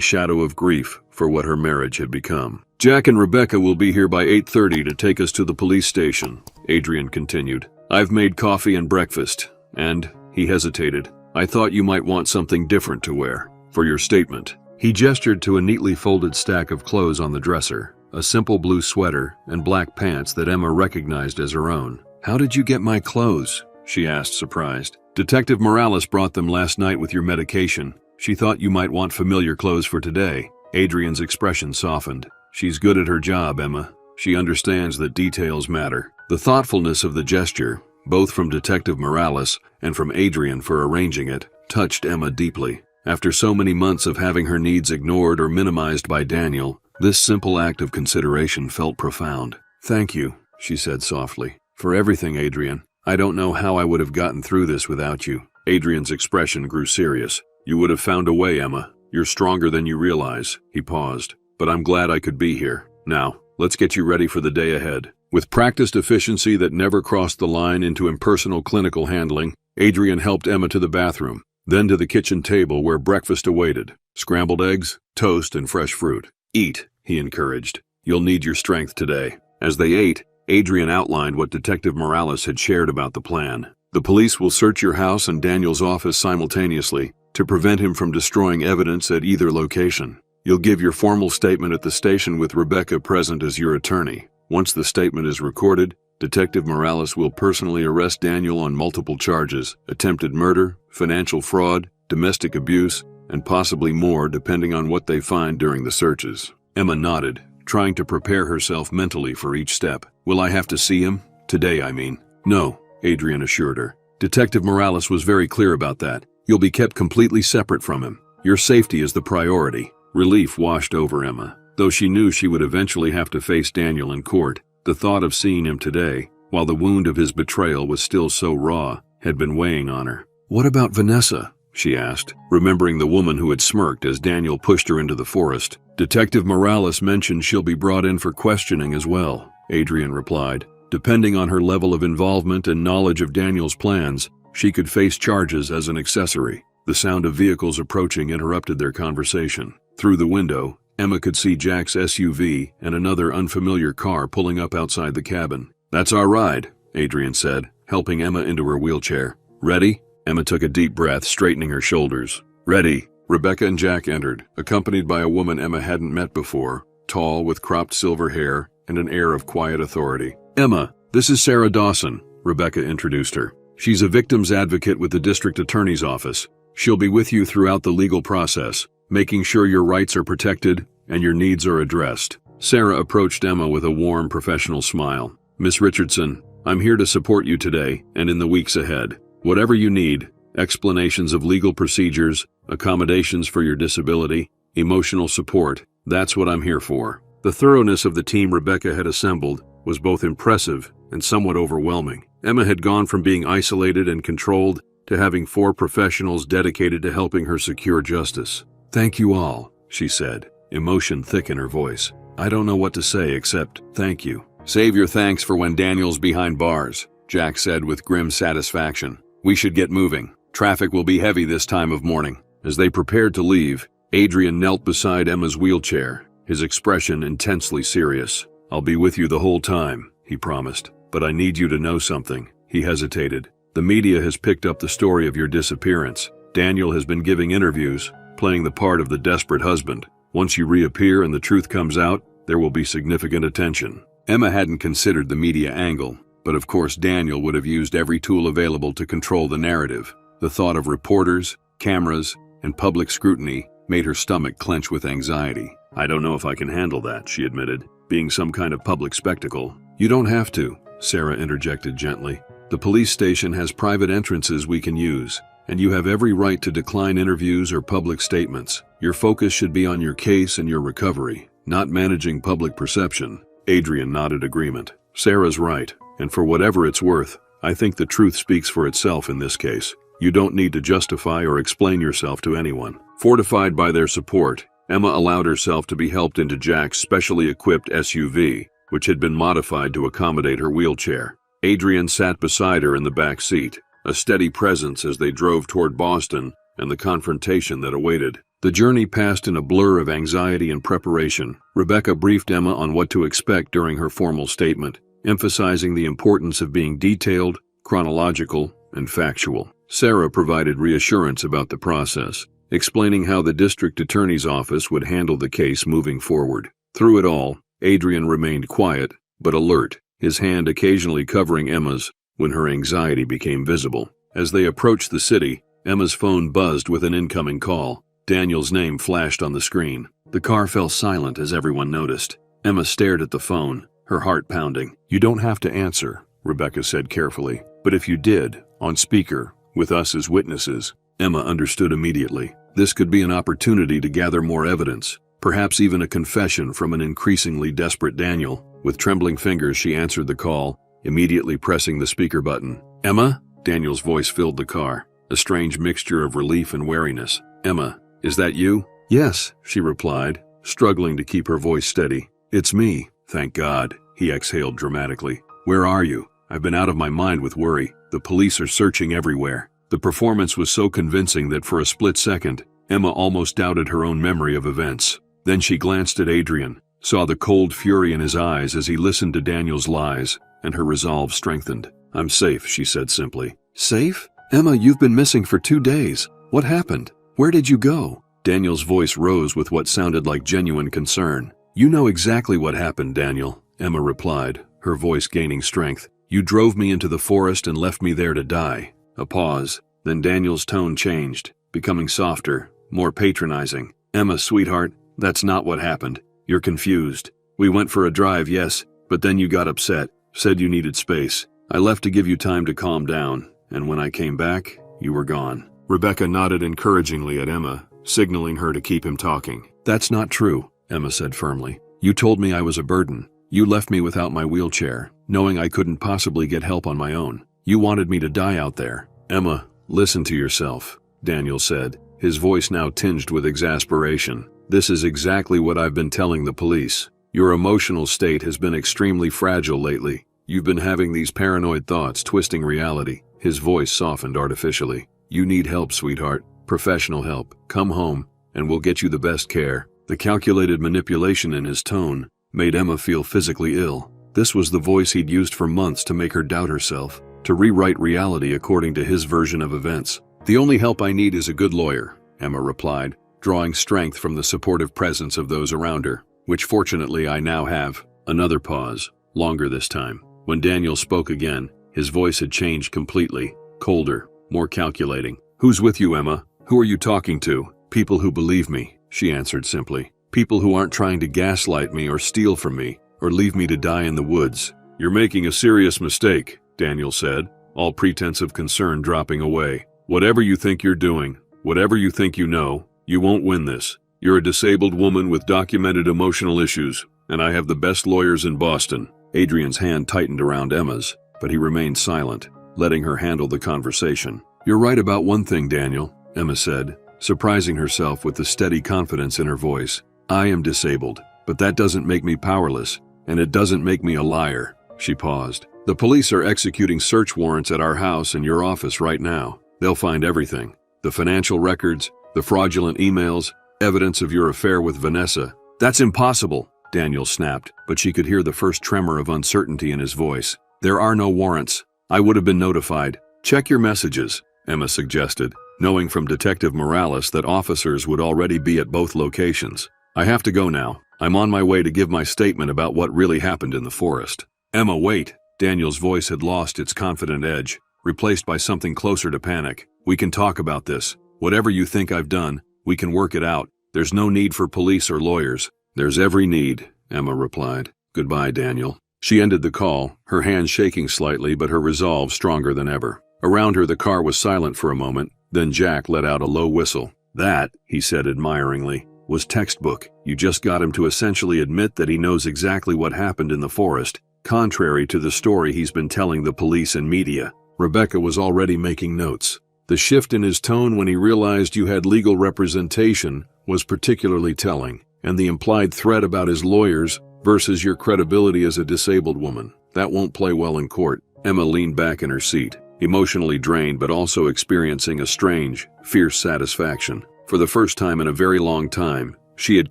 Speaker 1: shadow of grief for what her marriage had become. Jack and Rebecca will be here by 8:30 to take us to the police station, Adrian continued. I've made coffee and breakfast, and, he hesitated, I thought you might want something different to wear for your statement. He gestured to a neatly folded stack of clothes on the dresser, a simple blue sweater and black pants that Emma recognized as her own. How did you get my clothes? She asked, surprised. Detective Morales brought them last night with your medication. She thought you might want familiar clothes for today. Adrian's expression softened. She's good at her job, Emma. She understands that details matter. The thoughtfulness of the gesture, both from Detective Morales and from Adrian for arranging it, touched Emma deeply. After so many months of having her needs ignored or minimized by Daniel, this simple act of consideration felt profound. Thank you, she said softly, for everything, Adrian. I don't know how I would have gotten through this without you. Adrian's expression grew serious. You would have found a way, Emma. You're stronger than you realize. He paused. But I'm glad I could be here. Now, let's get you ready for the day ahead. With practiced efficiency that never crossed the line into impersonal clinical handling, Adrian helped Emma to the bathroom, then to the kitchen table where breakfast awaited. Scrambled eggs, toast, and fresh fruit. Eat, he encouraged. You'll need your strength today. As they ate, Adrian outlined what Detective Morales had shared about the plan. The police will search your house and Daniel's office simultaneously to prevent him from destroying evidence at either location. You'll give your formal statement at the station with Rebecca present as your attorney. Once the statement is recorded, Detective Morales will personally arrest Daniel on multiple charges: attempted murder, financial fraud, domestic abuse, and possibly more depending on what they find during the searches. Emma nodded, trying to prepare herself mentally for each step. Will I have to see him? Today, I mean. No, Adrian assured her. Detective Morales was very clear about that. You'll be kept completely separate from him. Your safety is the priority. Relief washed over Emma. Though she knew she would eventually have to face Daniel in court, the thought of seeing him today, while the wound of his betrayal was still so raw, had been weighing on her. What about Vanessa? She asked, remembering the woman who had smirked as Daniel pushed her into the forest. Detective Morales mentioned she'll be brought in for questioning as well, Adrian replied. Depending on her level of involvement and knowledge of Daniel's plans, she could face charges as an accessory. The sound of vehicles approaching interrupted their conversation. Through the window, Emma could see Jack's SUV and another unfamiliar car pulling up outside the cabin. That's our ride, Adrian said, helping Emma into her wheelchair. Ready? Emma took a deep breath, straightening her shoulders. Ready. Rebecca and Jack entered, accompanied by a woman Emma hadn't met before, tall with cropped silver hair and an air of quiet authority. Emma, this is Sarah Dawson, Rebecca introduced her. She's a victim's advocate with the district attorney's office. She'll be with you throughout the legal process, making sure your rights are protected and your needs are addressed. Sarah approached Emma with a warm, professional smile. Miss Richardson, I'm here to support you today and in the weeks ahead. Whatever you need, explanations of legal procedures, accommodations for your disability, emotional support, that's what I'm here for. The thoroughness of the team Rebecca had assembled was both impressive and somewhat overwhelming. Emma had gone from being isolated and controlled to having 4 professionals dedicated to helping her secure justice. Thank you all, she said, emotion thick in her voice. I don't know what to say except thank you. Save your thanks for when Daniel's behind bars, Jack said with grim satisfaction. We should get moving. Traffic will be heavy this time of morning. As they prepared to leave, Adrian knelt beside Emma's wheelchair, his expression intensely serious. I'll be with you the whole time, he promised. But I need you to know something. He hesitated. The media has picked up the story of your disappearance. Daniel has been giving interviews, playing the part of the desperate husband. Once you reappear and the truth comes out, there will be significant attention. Emma hadn't considered the media angle, but of course Daniel would have used every tool available to control the narrative. The thought of reporters, cameras, and public scrutiny made her stomach clench with anxiety. I don't know if I can handle that, she admitted, being some kind of public spectacle. You don't have to, Sarah interjected gently. The police station has private entrances we can use, and you have every right to decline interviews or public statements. Your focus should be on your case and your recovery, not managing public perception. Adrian nodded agreement. Sarah's right, and for whatever it's worth, I think the truth speaks for itself in this case. You don't need to justify or explain yourself to anyone. Fortified by their support, Emma allowed herself to be helped into Jack's specially equipped SUV, which had been modified to accommodate her wheelchair. Adrian sat beside her in the back seat, a steady presence as they drove toward Boston and the confrontation that awaited. The journey passed in a blur of anxiety and preparation. Rebecca briefed Emma on what to expect during her formal statement, emphasizing the importance of being detailed, chronological, and factual. Sarah provided reassurance about the process, explaining how the district attorney's office would handle the case moving forward. Through it all, Adrian remained quiet, but alert, his hand occasionally covering Emma's when her anxiety became visible. As they approached the city, Emma's phone buzzed with an incoming call. Daniel's name flashed on the screen. The car fell silent as everyone noticed. Emma stared at the phone, her heart pounding. "You don't have to answer," Rebecca said carefully. "But if you did, on speaker, with us as witnesses." Emma understood immediately. This could be an opportunity to gather more evidence, perhaps even a confession from an increasingly desperate Daniel. With trembling fingers, she answered the call, immediately pressing the speaker button. "Emma?" Daniel's voice filled the car, a strange mixture of relief and wariness. "Emma, is that you?" "Yes," she replied, struggling to keep her voice steady. "It's me, thank God," he exhaled dramatically. "Where are you? I've been out of my mind with worry. The police are searching everywhere." The performance was so convincing that for a split second, Emma almost doubted her own memory of events. Then she glanced at Adrian, saw the cold fury in his eyes as he listened to Daniel's lies, and her resolve strengthened. "I'm safe," she said simply. "Safe? Emma, you've been missing for 2 days. What happened? Where did you go?" Daniel's voice rose with what sounded like genuine concern. "You know exactly what happened, Daniel," Emma replied, her voice gaining strength. "You drove me into the forest and left me there to die." A pause, then Daniel's tone changed, becoming softer, more patronizing. "Emma, sweetheart, that's not what happened. You're confused. We went for a drive, yes, but then you got upset, said you needed space. I left to give you time to calm down, and when I came back, you were gone." Rebecca nodded encouragingly at Emma, signaling her to keep him talking. "That's not true," Emma said firmly. "You told me I was a burden. You left me without my wheelchair, knowing I couldn't possibly get help on my own. You wanted me to die out there." "Emma, listen to yourself," Daniel said, his voice now tinged with exasperation. "This is exactly what I've been telling the police. Your emotional state has been extremely fragile lately. You've been having these paranoid thoughts twisting reality." His voice softened artificially. "You need help, sweetheart. Professional help. Come home, and we'll get you the best care." The calculated manipulation in his tone made Emma feel physically ill. This was the voice he'd used for months to make her doubt herself, to rewrite reality according to his version of events. "The only help I need is a good lawyer," Emma replied, drawing strength from the supportive presence of those around her, "which fortunately I now have." Another pause, longer this time. When Daniel spoke again, his voice had changed completely, colder, more calculating. "Who's with you, Emma? Who are you talking to?" "People who believe me," she answered simply. "People who aren't trying to gaslight me or steal from me, or leave me to die in the woods." "You're making a serious mistake," Daniel said, all pretense of concern dropping away. "Whatever you think you're doing, whatever you think you know, you won't win this. You're a disabled woman with documented emotional issues, and I have the best lawyers in Boston." Adrian's hand tightened around Emma's, but he remained silent, letting her handle the conversation. "You're right about one thing, Daniel," Emma said, surprising herself with the steady confidence in her voice. "I am disabled, but that doesn't make me powerless, and it doesn't make me a liar." She paused. "The police are executing search warrants at our house and your office right now. They'll find everything. The financial records, the fraudulent emails, evidence of your affair with Vanessa." "That's impossible," Daniel snapped, but she could hear the first tremor of uncertainty in his voice. "There are no warrants. I would have been notified." "Check your messages," Emma suggested, knowing from Detective Morales that officers would already be at both locations. "I have to go now. I'm on my way to give my statement about what really happened in the forest." "Emma, wait." Daniel's voice had lost its confident edge, replaced by something closer to panic. "We can talk about this. Whatever you think I've done, we can work it out. There's no need for police or lawyers." "There's every need," Emma replied. "Goodbye, Daniel." She ended the call, her hand shaking slightly but her resolve stronger than ever. Around her the car was silent for a moment, then Jack let out a low whistle. "That," he said admiringly, "was textbook. You just got him to essentially admit that he knows exactly what happened in the forest, contrary to the story he's been telling the police and media." Rebecca was already making notes. The shift in his tone when he realized you had legal representation was particularly telling, and the implied threat about his lawyers versus your credibility as a disabled woman. That won't play well in court. Emma leaned back in her seat, emotionally drained but also experiencing a strange, fierce satisfaction. For the first time in a very long time, she had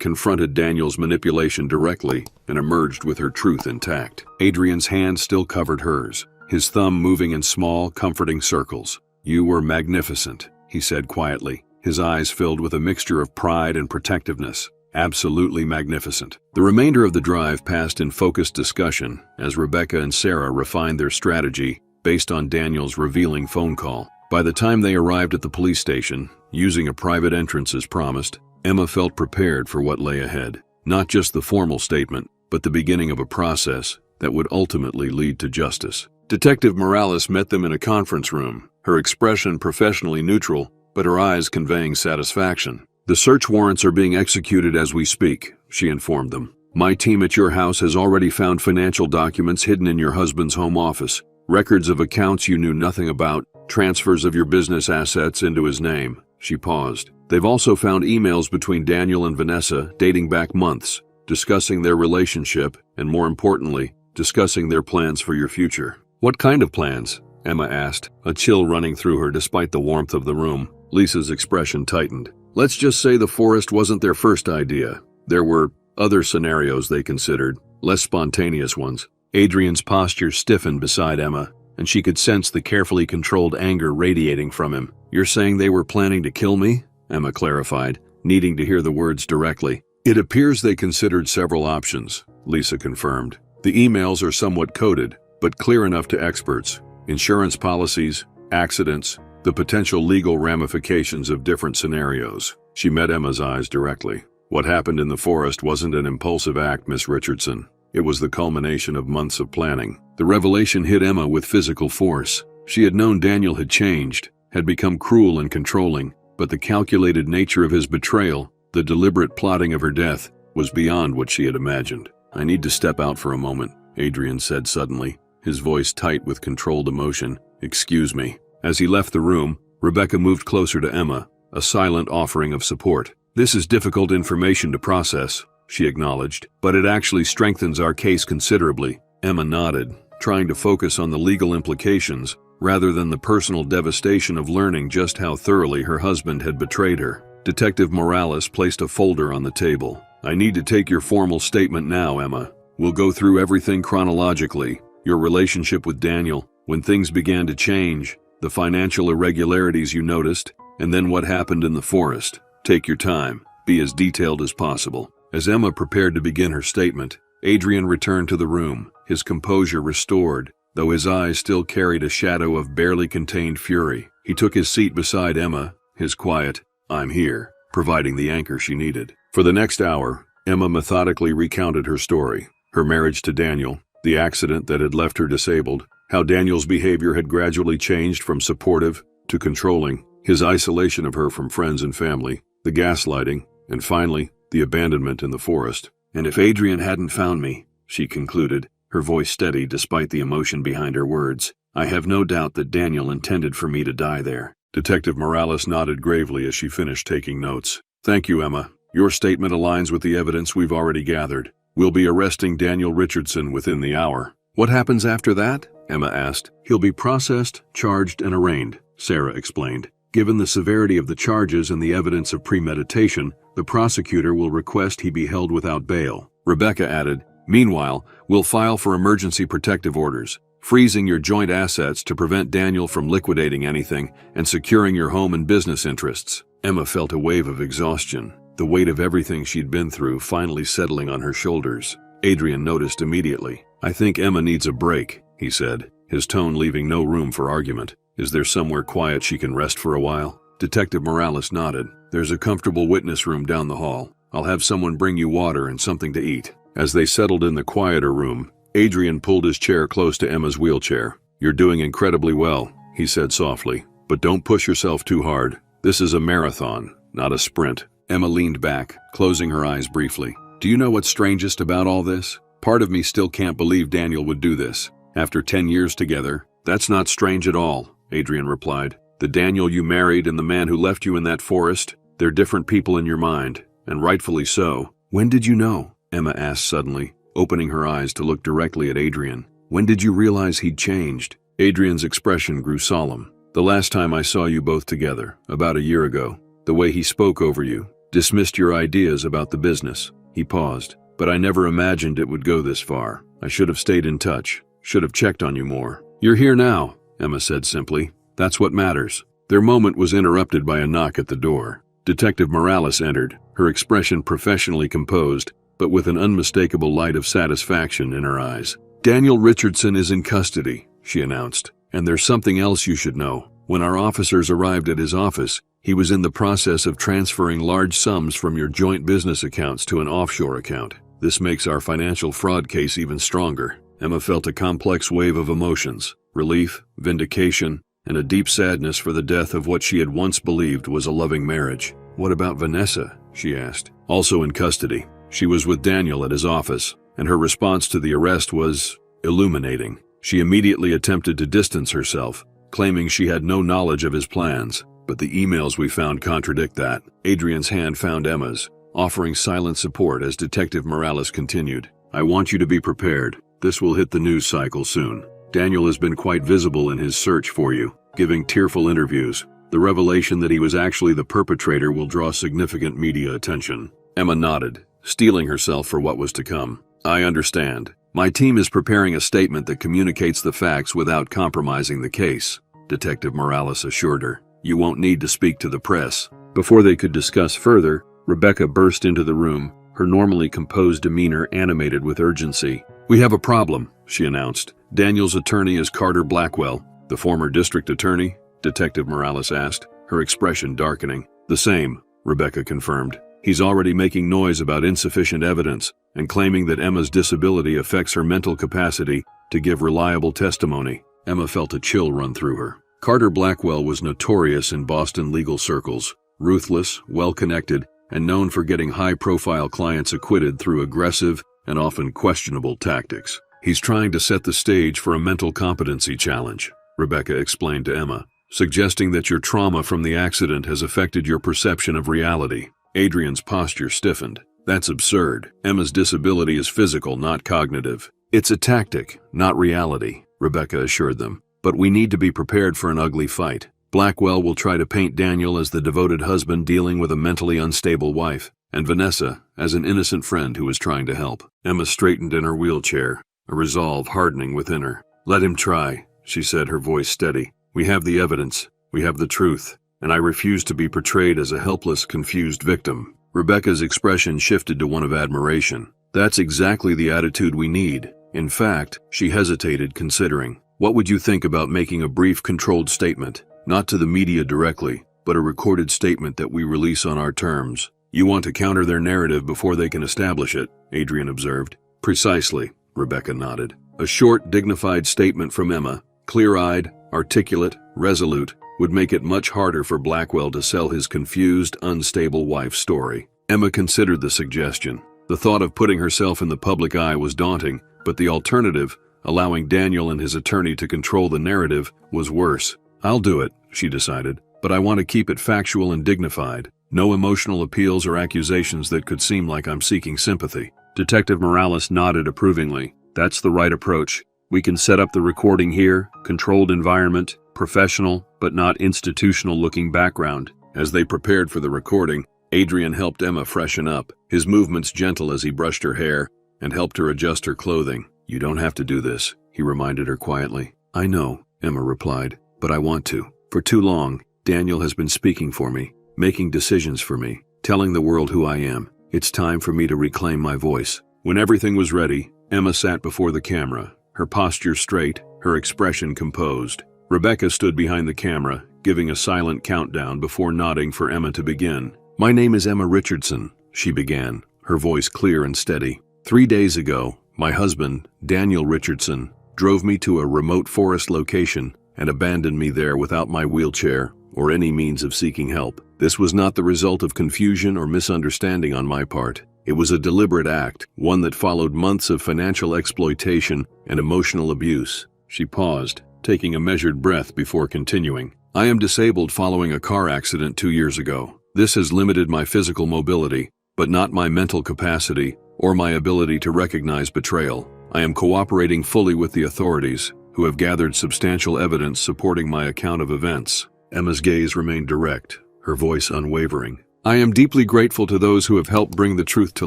Speaker 1: confronted Daniel's manipulation directly and emerged with her truth intact. Adrian's hand still covered hers, his thumb moving in small, comforting circles. "You were magnificent," he said quietly, his eyes filled with a mixture of pride and protectiveness. "Absolutely magnificent." The remainder of the drive passed in focused discussion as Rebecca and Sarah refined their strategy based on Daniel's revealing phone call. By the time they arrived at the police station, using a private entrance as promised, Emma felt prepared for what lay ahead. Not just the formal statement, but the beginning of a process that would ultimately lead to justice. Detective Morales met them in a conference room, her expression professionally neutral, but her eyes conveying satisfaction. "The search warrants are being executed as we speak," she informed them. "My team at your house has already found financial documents hidden in your husband's home office, records of accounts you knew nothing about, transfers of your business assets into his name." She paused. "They've also found emails between Daniel and Vanessa dating back months, discussing their relationship and, more importantly, discussing their plans for your future." "What kind of plans?" Emma asked, a chill running through her despite the warmth of the room. Lisa's expression tightened. "Let's just say the forest wasn't their first idea. There were other scenarios they considered, less spontaneous ones." Adrian's posture stiffened beside Emma, and she could sense the carefully controlled anger radiating from him. "You're saying they were planning to kill me?" Emma clarified, needing to hear the words directly. "It appears they considered several options," Lisa confirmed. "The emails are somewhat coded, but clear enough to experts. Insurance policies, accidents, the potential legal ramifications of different scenarios." She met Emma's eyes directly. "What happened in the forest wasn't an impulsive act, Miss Richardson. It was the culmination of months of planning." The revelation hit Emma with physical force. She had known Daniel had changed, had become cruel and controlling, but the calculated nature of his betrayal, the deliberate plotting of her death, was beyond what she had imagined. "I need to step out for a moment," Adrian said suddenly, his voice tight with controlled emotion. "Excuse me." As he left the room, Rebecca moved closer to Emma, a silent offering of support. "This is difficult information to process," she acknowledged, "but it actually strengthens our case considerably." Emma nodded, trying to focus on the legal implications rather than the personal devastation of learning just how thoroughly her husband had betrayed her. Detective Morales placed a folder on the table. "I need to take your formal statement now, Emma. We'll go through everything chronologically. Your relationship with Daniel, when things began to change, the financial irregularities you noticed, and then what happened in the forest. Take your time. Be as detailed as possible." As Emma prepared to begin her statement, Adrian returned to the room, his composure restored, though his eyes still carried a shadow of barely contained fury. He took his seat beside Emma, his quiet, "I'm here," providing the anchor she needed. For the next hour, Emma methodically recounted her story, her marriage to Daniel, the accident that had left her disabled, how Daniel's behavior had gradually changed from supportive to controlling, his isolation of her from friends and family, the gaslighting, and finally, the abandonment in the forest. "And if Adrian hadn't found me," she concluded, her voice steady despite the emotion behind her words, "I have no doubt that Daniel intended for me to die there." Detective Morales nodded gravely as she finished taking notes. "Thank you, Emma. Your statement aligns with the evidence we've already gathered. We'll be arresting Daniel Richardson within the hour." "What happens after that?" Emma asked. "He'll be processed, charged, and arraigned," Sarah explained. "Given the severity of the charges and the evidence of premeditation, the prosecutor will request he be held without bail." Rebecca added, "Meanwhile, we'll file for emergency protective orders, freezing your joint assets to prevent Daniel from liquidating anything and securing your home and business interests." Emma felt a wave of exhaustion, the weight of everything she'd been through finally settling on her shoulders. Adrian noticed immediately. "I think Emma needs a break," he said, his tone leaving no room for argument. "Is there somewhere quiet she can rest for a while?" Detective Morales nodded. "There's a comfortable witness room down the hall. I'll have someone bring you water and something to eat." As they settled in the quieter room, Adrian pulled his chair close to Emma's wheelchair. "You're doing incredibly well," he said softly, "but don't push yourself too hard. This is a marathon, not a sprint." Emma leaned back, closing her eyes briefly. "Do you know what's strangest about all this? Part of me still can't believe Daniel would do this. After 10 years together, that's not strange at all," Adrian replied. The Daniel you married and the man who left you in that forest, they're different people in your mind, and rightfully so. When did you know? Emma asked suddenly, opening her eyes to look directly at Adrian. When did you realize he'd changed? Adrian's expression grew solemn. The last time I saw you both together, about a year ago. The way he spoke over you, dismissed your ideas about the business. He paused. But I never imagined it would go this far. I should have stayed in touch, should have checked on you more. You're here now, Emma said simply. That's what matters. Their moment was interrupted by a knock at the door. Detective Morales entered, her expression professionally composed, but with an unmistakable light of satisfaction in her eyes. Daniel Richardson is in custody, she announced, and there's something else you should know. When our officers arrived at his office, he was in the process of transferring large sums from your joint business accounts to an offshore account. This makes our financial fraud case even stronger. Emma felt a complex wave of emotions, relief, vindication, and a deep sadness for the death of what she had once believed was a loving marriage. What about Vanessa? She asked. Also in custody. She was with Daniel at his office, and her response to the arrest was illuminating. She immediately attempted to distance herself, claiming she had no knowledge of his plans, but the emails we found contradict that. Adrian's hand found Emma's, offering silent support as Detective Morales continued. I want you to be prepared. This will hit the news cycle soon. Daniel has been quite visible in his search for you, giving tearful interviews. The revelation that he was actually the perpetrator will draw significant media attention. Emma nodded, steeling herself for what was to come. I understand. My team is preparing a statement that communicates the facts without compromising the case, Detective Morales assured her. You won't need to speak to the press. Before they could discuss further, Rebecca burst into the room, her normally composed demeanor animated with urgency. We have a problem, she announced. Daniel's attorney is Carter Blackwell. The former district attorney? Detective Morales asked, her expression darkening. The same, Rebecca confirmed. He's already making noise about insufficient evidence and claiming that Emma's disability affects her mental capacity to give reliable testimony. Emma felt a chill run through her. Carter Blackwell was notorious in Boston legal circles, ruthless, well-connected, and known for getting high-profile clients acquitted through aggressive and often questionable tactics. He's trying to set the stage for a mental competency challenge, Rebecca explained to Emma, suggesting that your trauma from the accident has affected your perception of reality. Adrian's posture stiffened. That's absurd. Emma's disability is physical, not cognitive. It's a tactic, not reality, Rebecca assured them. But we need to be prepared for an ugly fight. Blackwell will try to paint Daniel as the devoted husband dealing with a mentally unstable wife, and Vanessa as an innocent friend who is trying to help. Emma straightened in her wheelchair, a resolve hardening within her. Let him try, she said, her voice steady. We have the evidence, we have the truth, and I refuse to be portrayed as a helpless, confused victim. Rebecca's expression shifted to one of admiration. That's exactly the attitude we need. In fact, she hesitated, considering. What would you think about making a brief, controlled statement? Not to the media directly, but a recorded statement that we release on our terms. You want to counter their narrative before they can establish it, Adrian observed. Precisely, Rebecca nodded. A short, dignified statement from Emma, clear-eyed, articulate, resolute, would make it much harder for Blackwell to sell his confused, unstable wife's story. Emma considered the suggestion. The thought of putting herself in the public eye was daunting, but the alternative, allowing Daniel and his attorney to control the narrative, was worse. I'll do it, she decided, but I want to keep it factual and dignified. No emotional appeals or accusations that could seem like I'm seeking sympathy. Detective Morales nodded approvingly. That's the right approach. We can set up the recording here, controlled environment, professional but not institutional-looking background. As they prepared for the recording, Adrian helped Emma freshen up, his movements gentle as he brushed her hair and helped her adjust her clothing. You don't have to do this, he reminded her quietly. I know, Emma replied, but I want to. For too long, Daniel has been speaking for me, making decisions for me, telling the world who I am. It's time for me to reclaim my voice. When everything was ready, Emma sat before the camera, her posture straight, her expression composed. Rebecca stood behind the camera, giving a silent countdown before nodding for Emma to begin. My name is Emma Richardson, she began, her voice clear and steady. 3 days ago, my husband, Daniel Richardson, drove me to a remote forest location and abandoned me there without my wheelchair or any means of seeking help. This was not the result of confusion or misunderstanding on my part. It was a deliberate act, one that followed months of financial exploitation and emotional abuse. She paused, taking a measured breath before continuing. I am disabled following a car accident 2 years ago. This has limited my physical mobility, but not my mental capacity or my ability to recognize betrayal. I am cooperating fully with the authorities, who have gathered substantial evidence supporting my account of events. Emma's gaze remained direct, her voice unwavering. I am deeply grateful to those who have helped bring the truth to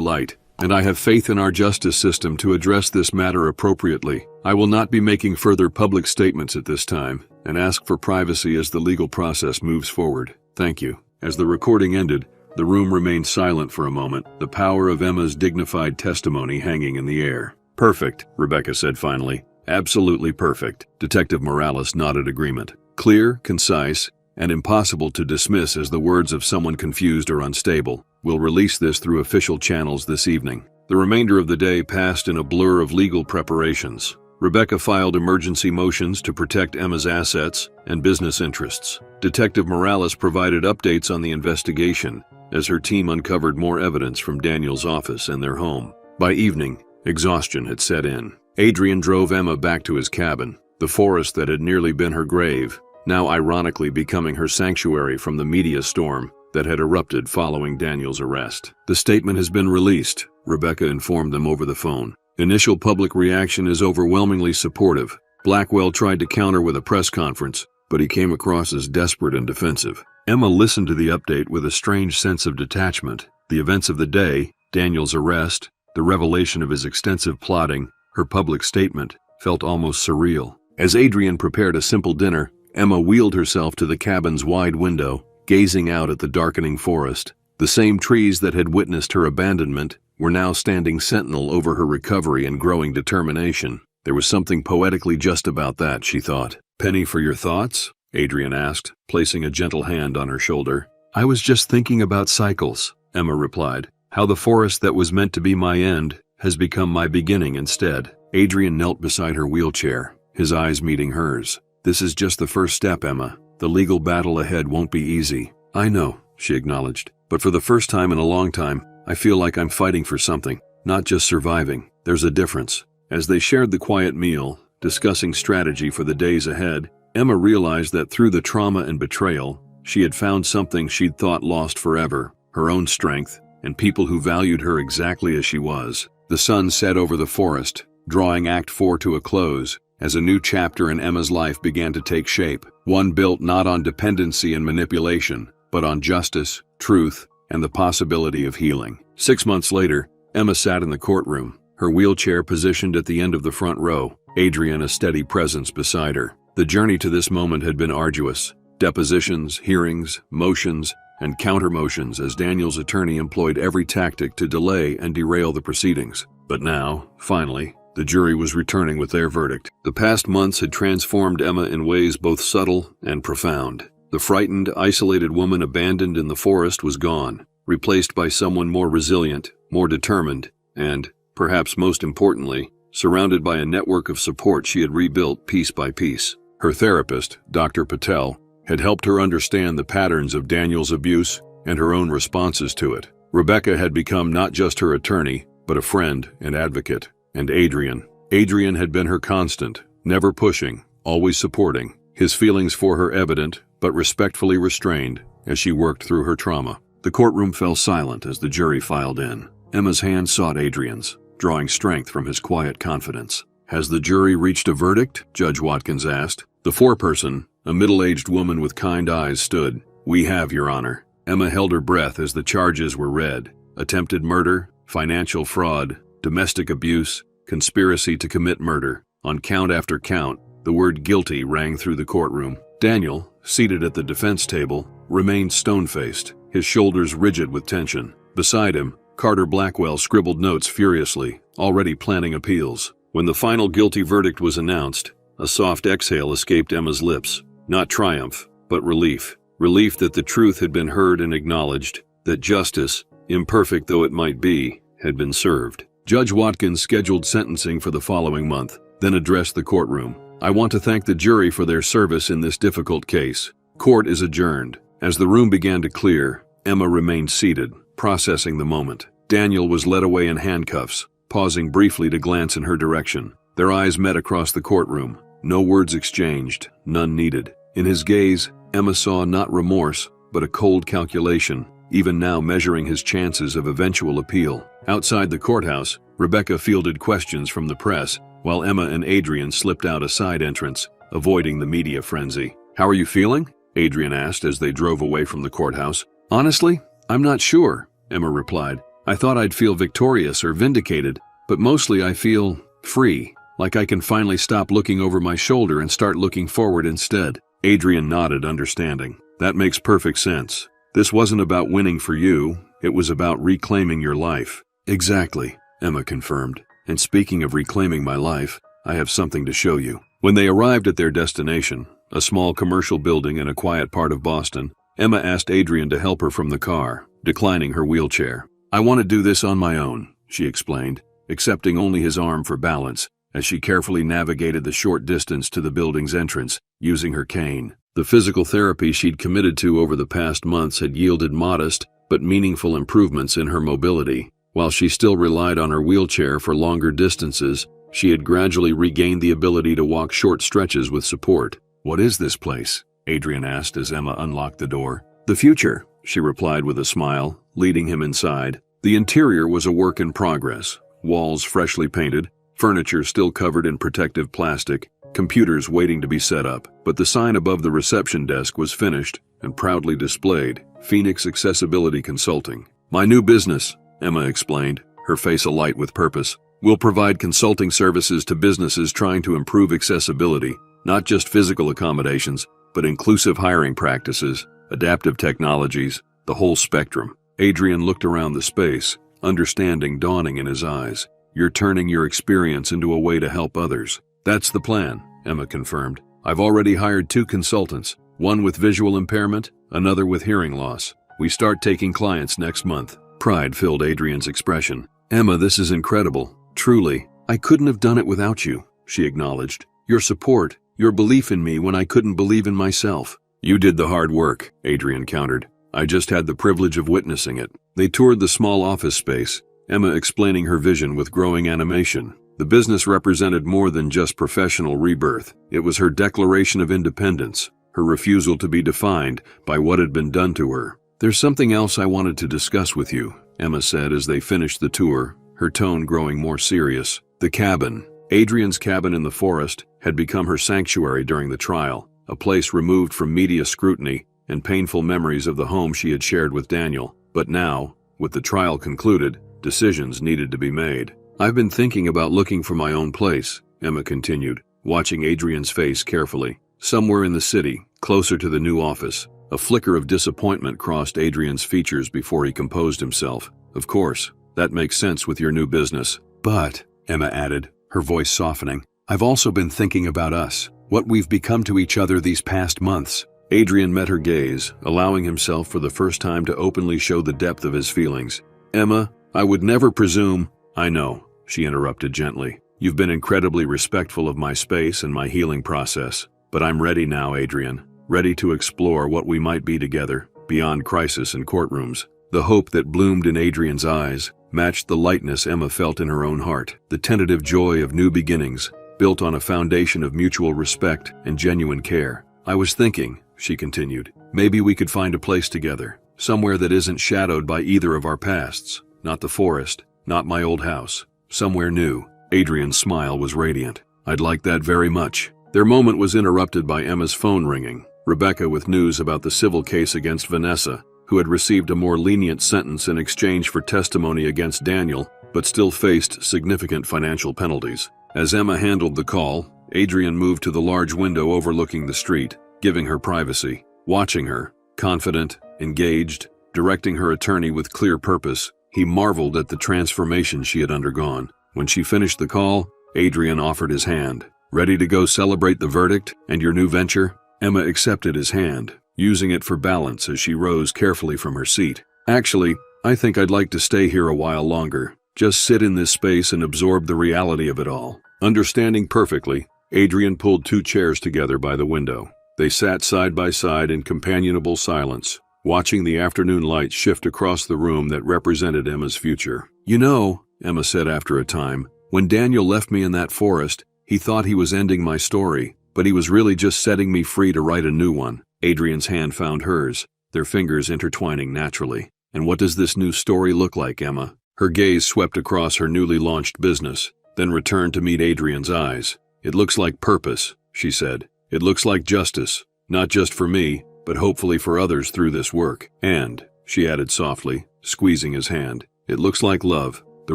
Speaker 1: light, and I have faith in our justice system to address this matter appropriately. I will not be making further public statements at this time, and ask for privacy as the legal process moves forward. Thank you. As the recording ended, the room remained silent for a moment, the power of Emma's dignified testimony hanging in the air. Perfect, Rebecca said finally. Absolutely perfect. Detective Morales nodded agreement. Clear, concise, and impossible to dismiss as the words of someone confused or unstable. We'll release this through official channels this evening. The remainder of the day passed in a blur of legal preparations. Rebecca filed emergency motions to protect Emma's assets and business interests. Detective Morales provided updates on the investigation as her team uncovered more evidence from Daniel's office and their home. By evening, exhaustion had set in. Adrian drove Emma back to his cabin, the forest that had nearly been her grave, now ironically becoming her sanctuary from the media storm that had erupted following Daniel's arrest. The statement has been released, Rebecca informed them over the phone. Initial public reaction is overwhelmingly supportive. Blackwell tried to counter with a press conference, but he came across as desperate and defensive. Emma listened to the update with a strange sense of detachment. The events of the day, Daniel's arrest, the revelation of his extensive plotting, her public statement, felt almost surreal. As Adrian prepared a simple dinner, Emma wheeled herself to the cabin's wide window, gazing out at the darkening forest. The same trees that had witnessed her abandonment were now standing sentinel over her recovery and growing determination. There was something poetically just about that, she thought. Penny for your thoughts? Adrian asked, placing a gentle hand on her shoulder. I was just thinking about cycles, Emma replied. How the forest that was meant to be my end has become my beginning instead. Adrian knelt beside her wheelchair, his eyes meeting hers. This is just the first step, Emma. The legal battle ahead won't be easy. I know, she acknowledged. But for the first time in a long time, I feel like I'm fighting for something, not just surviving. There's a difference. As they shared the quiet meal, discussing strategy for the days ahead, Emma realized that through the trauma and betrayal, she had found something she'd thought lost forever, her own strength, and people who valued her exactly as she was. The sun set over the forest, drawing Act 4 to a close, as a new chapter in Emma's life began to take shape, one built not on dependency and manipulation, but on justice, truth, and the possibility of healing. 6 months later, Emma sat in the courtroom, her wheelchair positioned at the end of the front row, Adrian a steady presence beside her. The journey to this moment had been arduous. Depositions, hearings, motions, and counter-motions as Daniel's attorney employed every tactic to delay and derail the proceedings. But now, finally, the jury was returning with their verdict. The past months had transformed Emma in ways both subtle and profound. The frightened, isolated woman abandoned in the forest was gone, replaced by someone more resilient, more determined, and, perhaps most importantly, surrounded by a network of support she had rebuilt piece by piece. Her therapist, Dr. Patel, had helped her understand the patterns of Daniel's abuse and her own responses to it. Rebecca had become not just her attorney, but a friend and advocate. And Adrian had been her constant, never pushing, always supporting, his feelings for her evident, but respectfully restrained as she worked through her trauma. The courtroom fell silent as the jury filed in. Emma's hand sought Adrian's, drawing strength from his quiet confidence. Has the jury reached a verdict? Judge Watkins asked. The foreperson, a middle-aged woman with kind eyes, stood. We have, Your Honor. Emma held her breath as the charges were read. Attempted murder, financial fraud, domestic abuse, conspiracy to commit murder. On count after count, the word guilty rang through the courtroom. Daniel, seated at the defense table, remained stone-faced, his shoulders rigid with tension. Beside him, Carter Blackwell scribbled notes furiously, already planning appeals. When the final guilty verdict was announced, a soft exhale escaped Emma's lips. Not triumph, but relief. Relief that the truth had been heard and acknowledged, that justice, imperfect though it might be, had been served. Judge Watkins scheduled sentencing for the following month, then addressed the courtroom. I want to thank the jury for their service in this difficult case. Court is adjourned. As the room began to clear, Emma remained seated, processing the moment. Daniel was led away in handcuffs, pausing briefly to glance in her direction. Their eyes met across the courtroom, No words exchanged, none needed. In his gaze, Emma saw not remorse, but a cold calculation, even now measuring his chances of eventual appeal. Outside the courthouse, Rebecca fielded questions from the press, while Emma and Adrian slipped out a side entrance, avoiding the media frenzy. "How are you feeling?" Adrian asked as they drove away from the courthouse. "Honestly, I'm not sure," Emma replied. "I thought I'd feel victorious or vindicated, but mostly I feel free, like I can finally stop looking over my shoulder and start looking forward instead." Adrian nodded, understanding. "That makes perfect sense. This wasn't about winning for you, it was about reclaiming your life." "Exactly," Emma confirmed. "And speaking of reclaiming my life, I have something to show you." When they arrived at their destination, a small commercial building in a quiet part of Boston, Emma asked Adrian to help her from the car, declining her wheelchair. "I want to do this on my own," she explained, accepting only his arm for balance, as she carefully navigated the short distance to the building's entrance, using her cane. The physical therapy she'd committed to over the past months had yielded modest but meaningful improvements in her mobility. While she still relied on her wheelchair for longer distances, she had gradually regained the ability to walk short stretches with support. "What is this place?" Adrian asked as Emma unlocked the door. "The future," she replied with a smile, leading him inside. The interior was a work in progress, walls freshly painted, furniture still covered in protective plastic, computers waiting to be set up, but the sign above the reception desk was finished and proudly displayed, Phoenix Accessibility Consulting. "My new business," Emma explained, her face alight with purpose, "will provide consulting services to businesses trying to improve accessibility, not just physical accommodations, but inclusive hiring practices, adaptive technologies, the whole spectrum." Adrian looked around the space, understanding dawning in his eyes. "You're turning your experience into a way to help others." "That's the plan," Emma confirmed. "I've already hired 2 consultants, one with visual impairment, another with hearing loss. We start taking clients next month." Pride filled Adrian's expression. "Emma, this is incredible. Truly, I couldn't have done it without you," she acknowledged. "Your support, your belief in me when I couldn't believe in myself." "You did the hard work," Adrian countered. "I just had the privilege of witnessing it." They toured the small office space, Emma explaining her vision with growing animation. The business represented more than just professional rebirth. It was her declaration of independence, her refusal to be defined by what had been done to her. "There's something else I wanted to discuss with you," Emma said as they finished the tour, her tone growing more serious. The cabin. Adrian's cabin in the forest had become her sanctuary during the trial, a place removed from media scrutiny and painful memories of the home she had shared with Daniel. But now, with the trial concluded, decisions needed to be made. "I've been thinking about looking for my own place," Emma continued, watching Adrian's face carefully. "Somewhere in the city, closer to the new office." A flicker of disappointment crossed Adrian's features before he composed himself. "Of course, that makes sense with your new business. But," Emma added, her voice softening, "I've also been thinking about us, what we've become to each other these past months." Adrian met her gaze, allowing himself for the first time to openly show the depth of his feelings. "Emma, I would never presume—" "I know," she interrupted gently. "You've been incredibly respectful of my space and my healing process. But I'm ready now, Adrian. Ready to explore what we might be together, beyond crisis and courtrooms." The hope that bloomed in Adrian's eyes matched the lightness Emma felt in her own heart, the tentative joy of new beginnings, built on a foundation of mutual respect and genuine care. "I was thinking," she continued, "maybe we could find a place together, somewhere that isn't shadowed by either of our pasts. Not the forest, not my old house. Somewhere new." Adrian's smile was radiant. "I'd like that very much." Their moment was interrupted by Emma's phone ringing. Rebecca with news about the civil case against Vanessa, who had received a more lenient sentence in exchange for testimony against Daniel, but still faced significant financial penalties. As Emma handled the call, Adrian moved to the large window overlooking the street, giving her privacy. Watching her, confident, engaged, directing her attorney with clear purpose, he marveled at the transformation she had undergone. When she finished the call, Adrian offered his hand. "Ready to go celebrate the verdict and your new venture?" Emma accepted his hand, using it for balance as she rose carefully from her seat. "Actually, I think I'd like to stay here a while longer. Just sit in this space and absorb the reality of it all." Understanding perfectly, Adrian pulled 2 chairs together by the window. They sat side by side in companionable silence, watching the afternoon light shift across the room that represented Emma's future. "You know," Emma said after a time, "when Daniel left me in that forest, He thought he was ending my story, but he was really just setting me free to write a new one. Adrian's hand found hers, their fingers intertwining naturally. And what does this new story look like, Emma? Her gaze swept across her newly launched business, then returned to meet Adrian's eyes. It looks like purpose, she said. It looks like justice, not just for me, but hopefully for others through this work. And, she added softly, squeezing his hand, it looks like love, the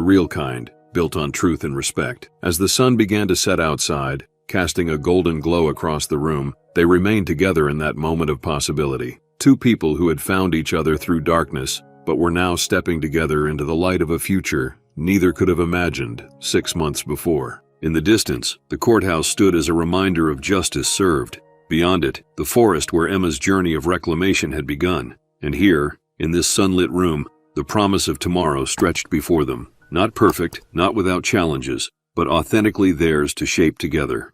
Speaker 1: real kind, built on truth and respect. As the sun began to set outside, casting a golden glow across the room, they remained together in that moment of possibility. Two people who had found each other through darkness, but were now stepping together into the light of a future neither could have imagined 6 months before. In the distance, the courthouse stood as a reminder of justice served. Beyond it, the forest where Emma's journey of reclamation had begun. And here, in this sunlit room, the promise of tomorrow stretched before them. Not perfect, not without challenges, but authentically theirs to shape together.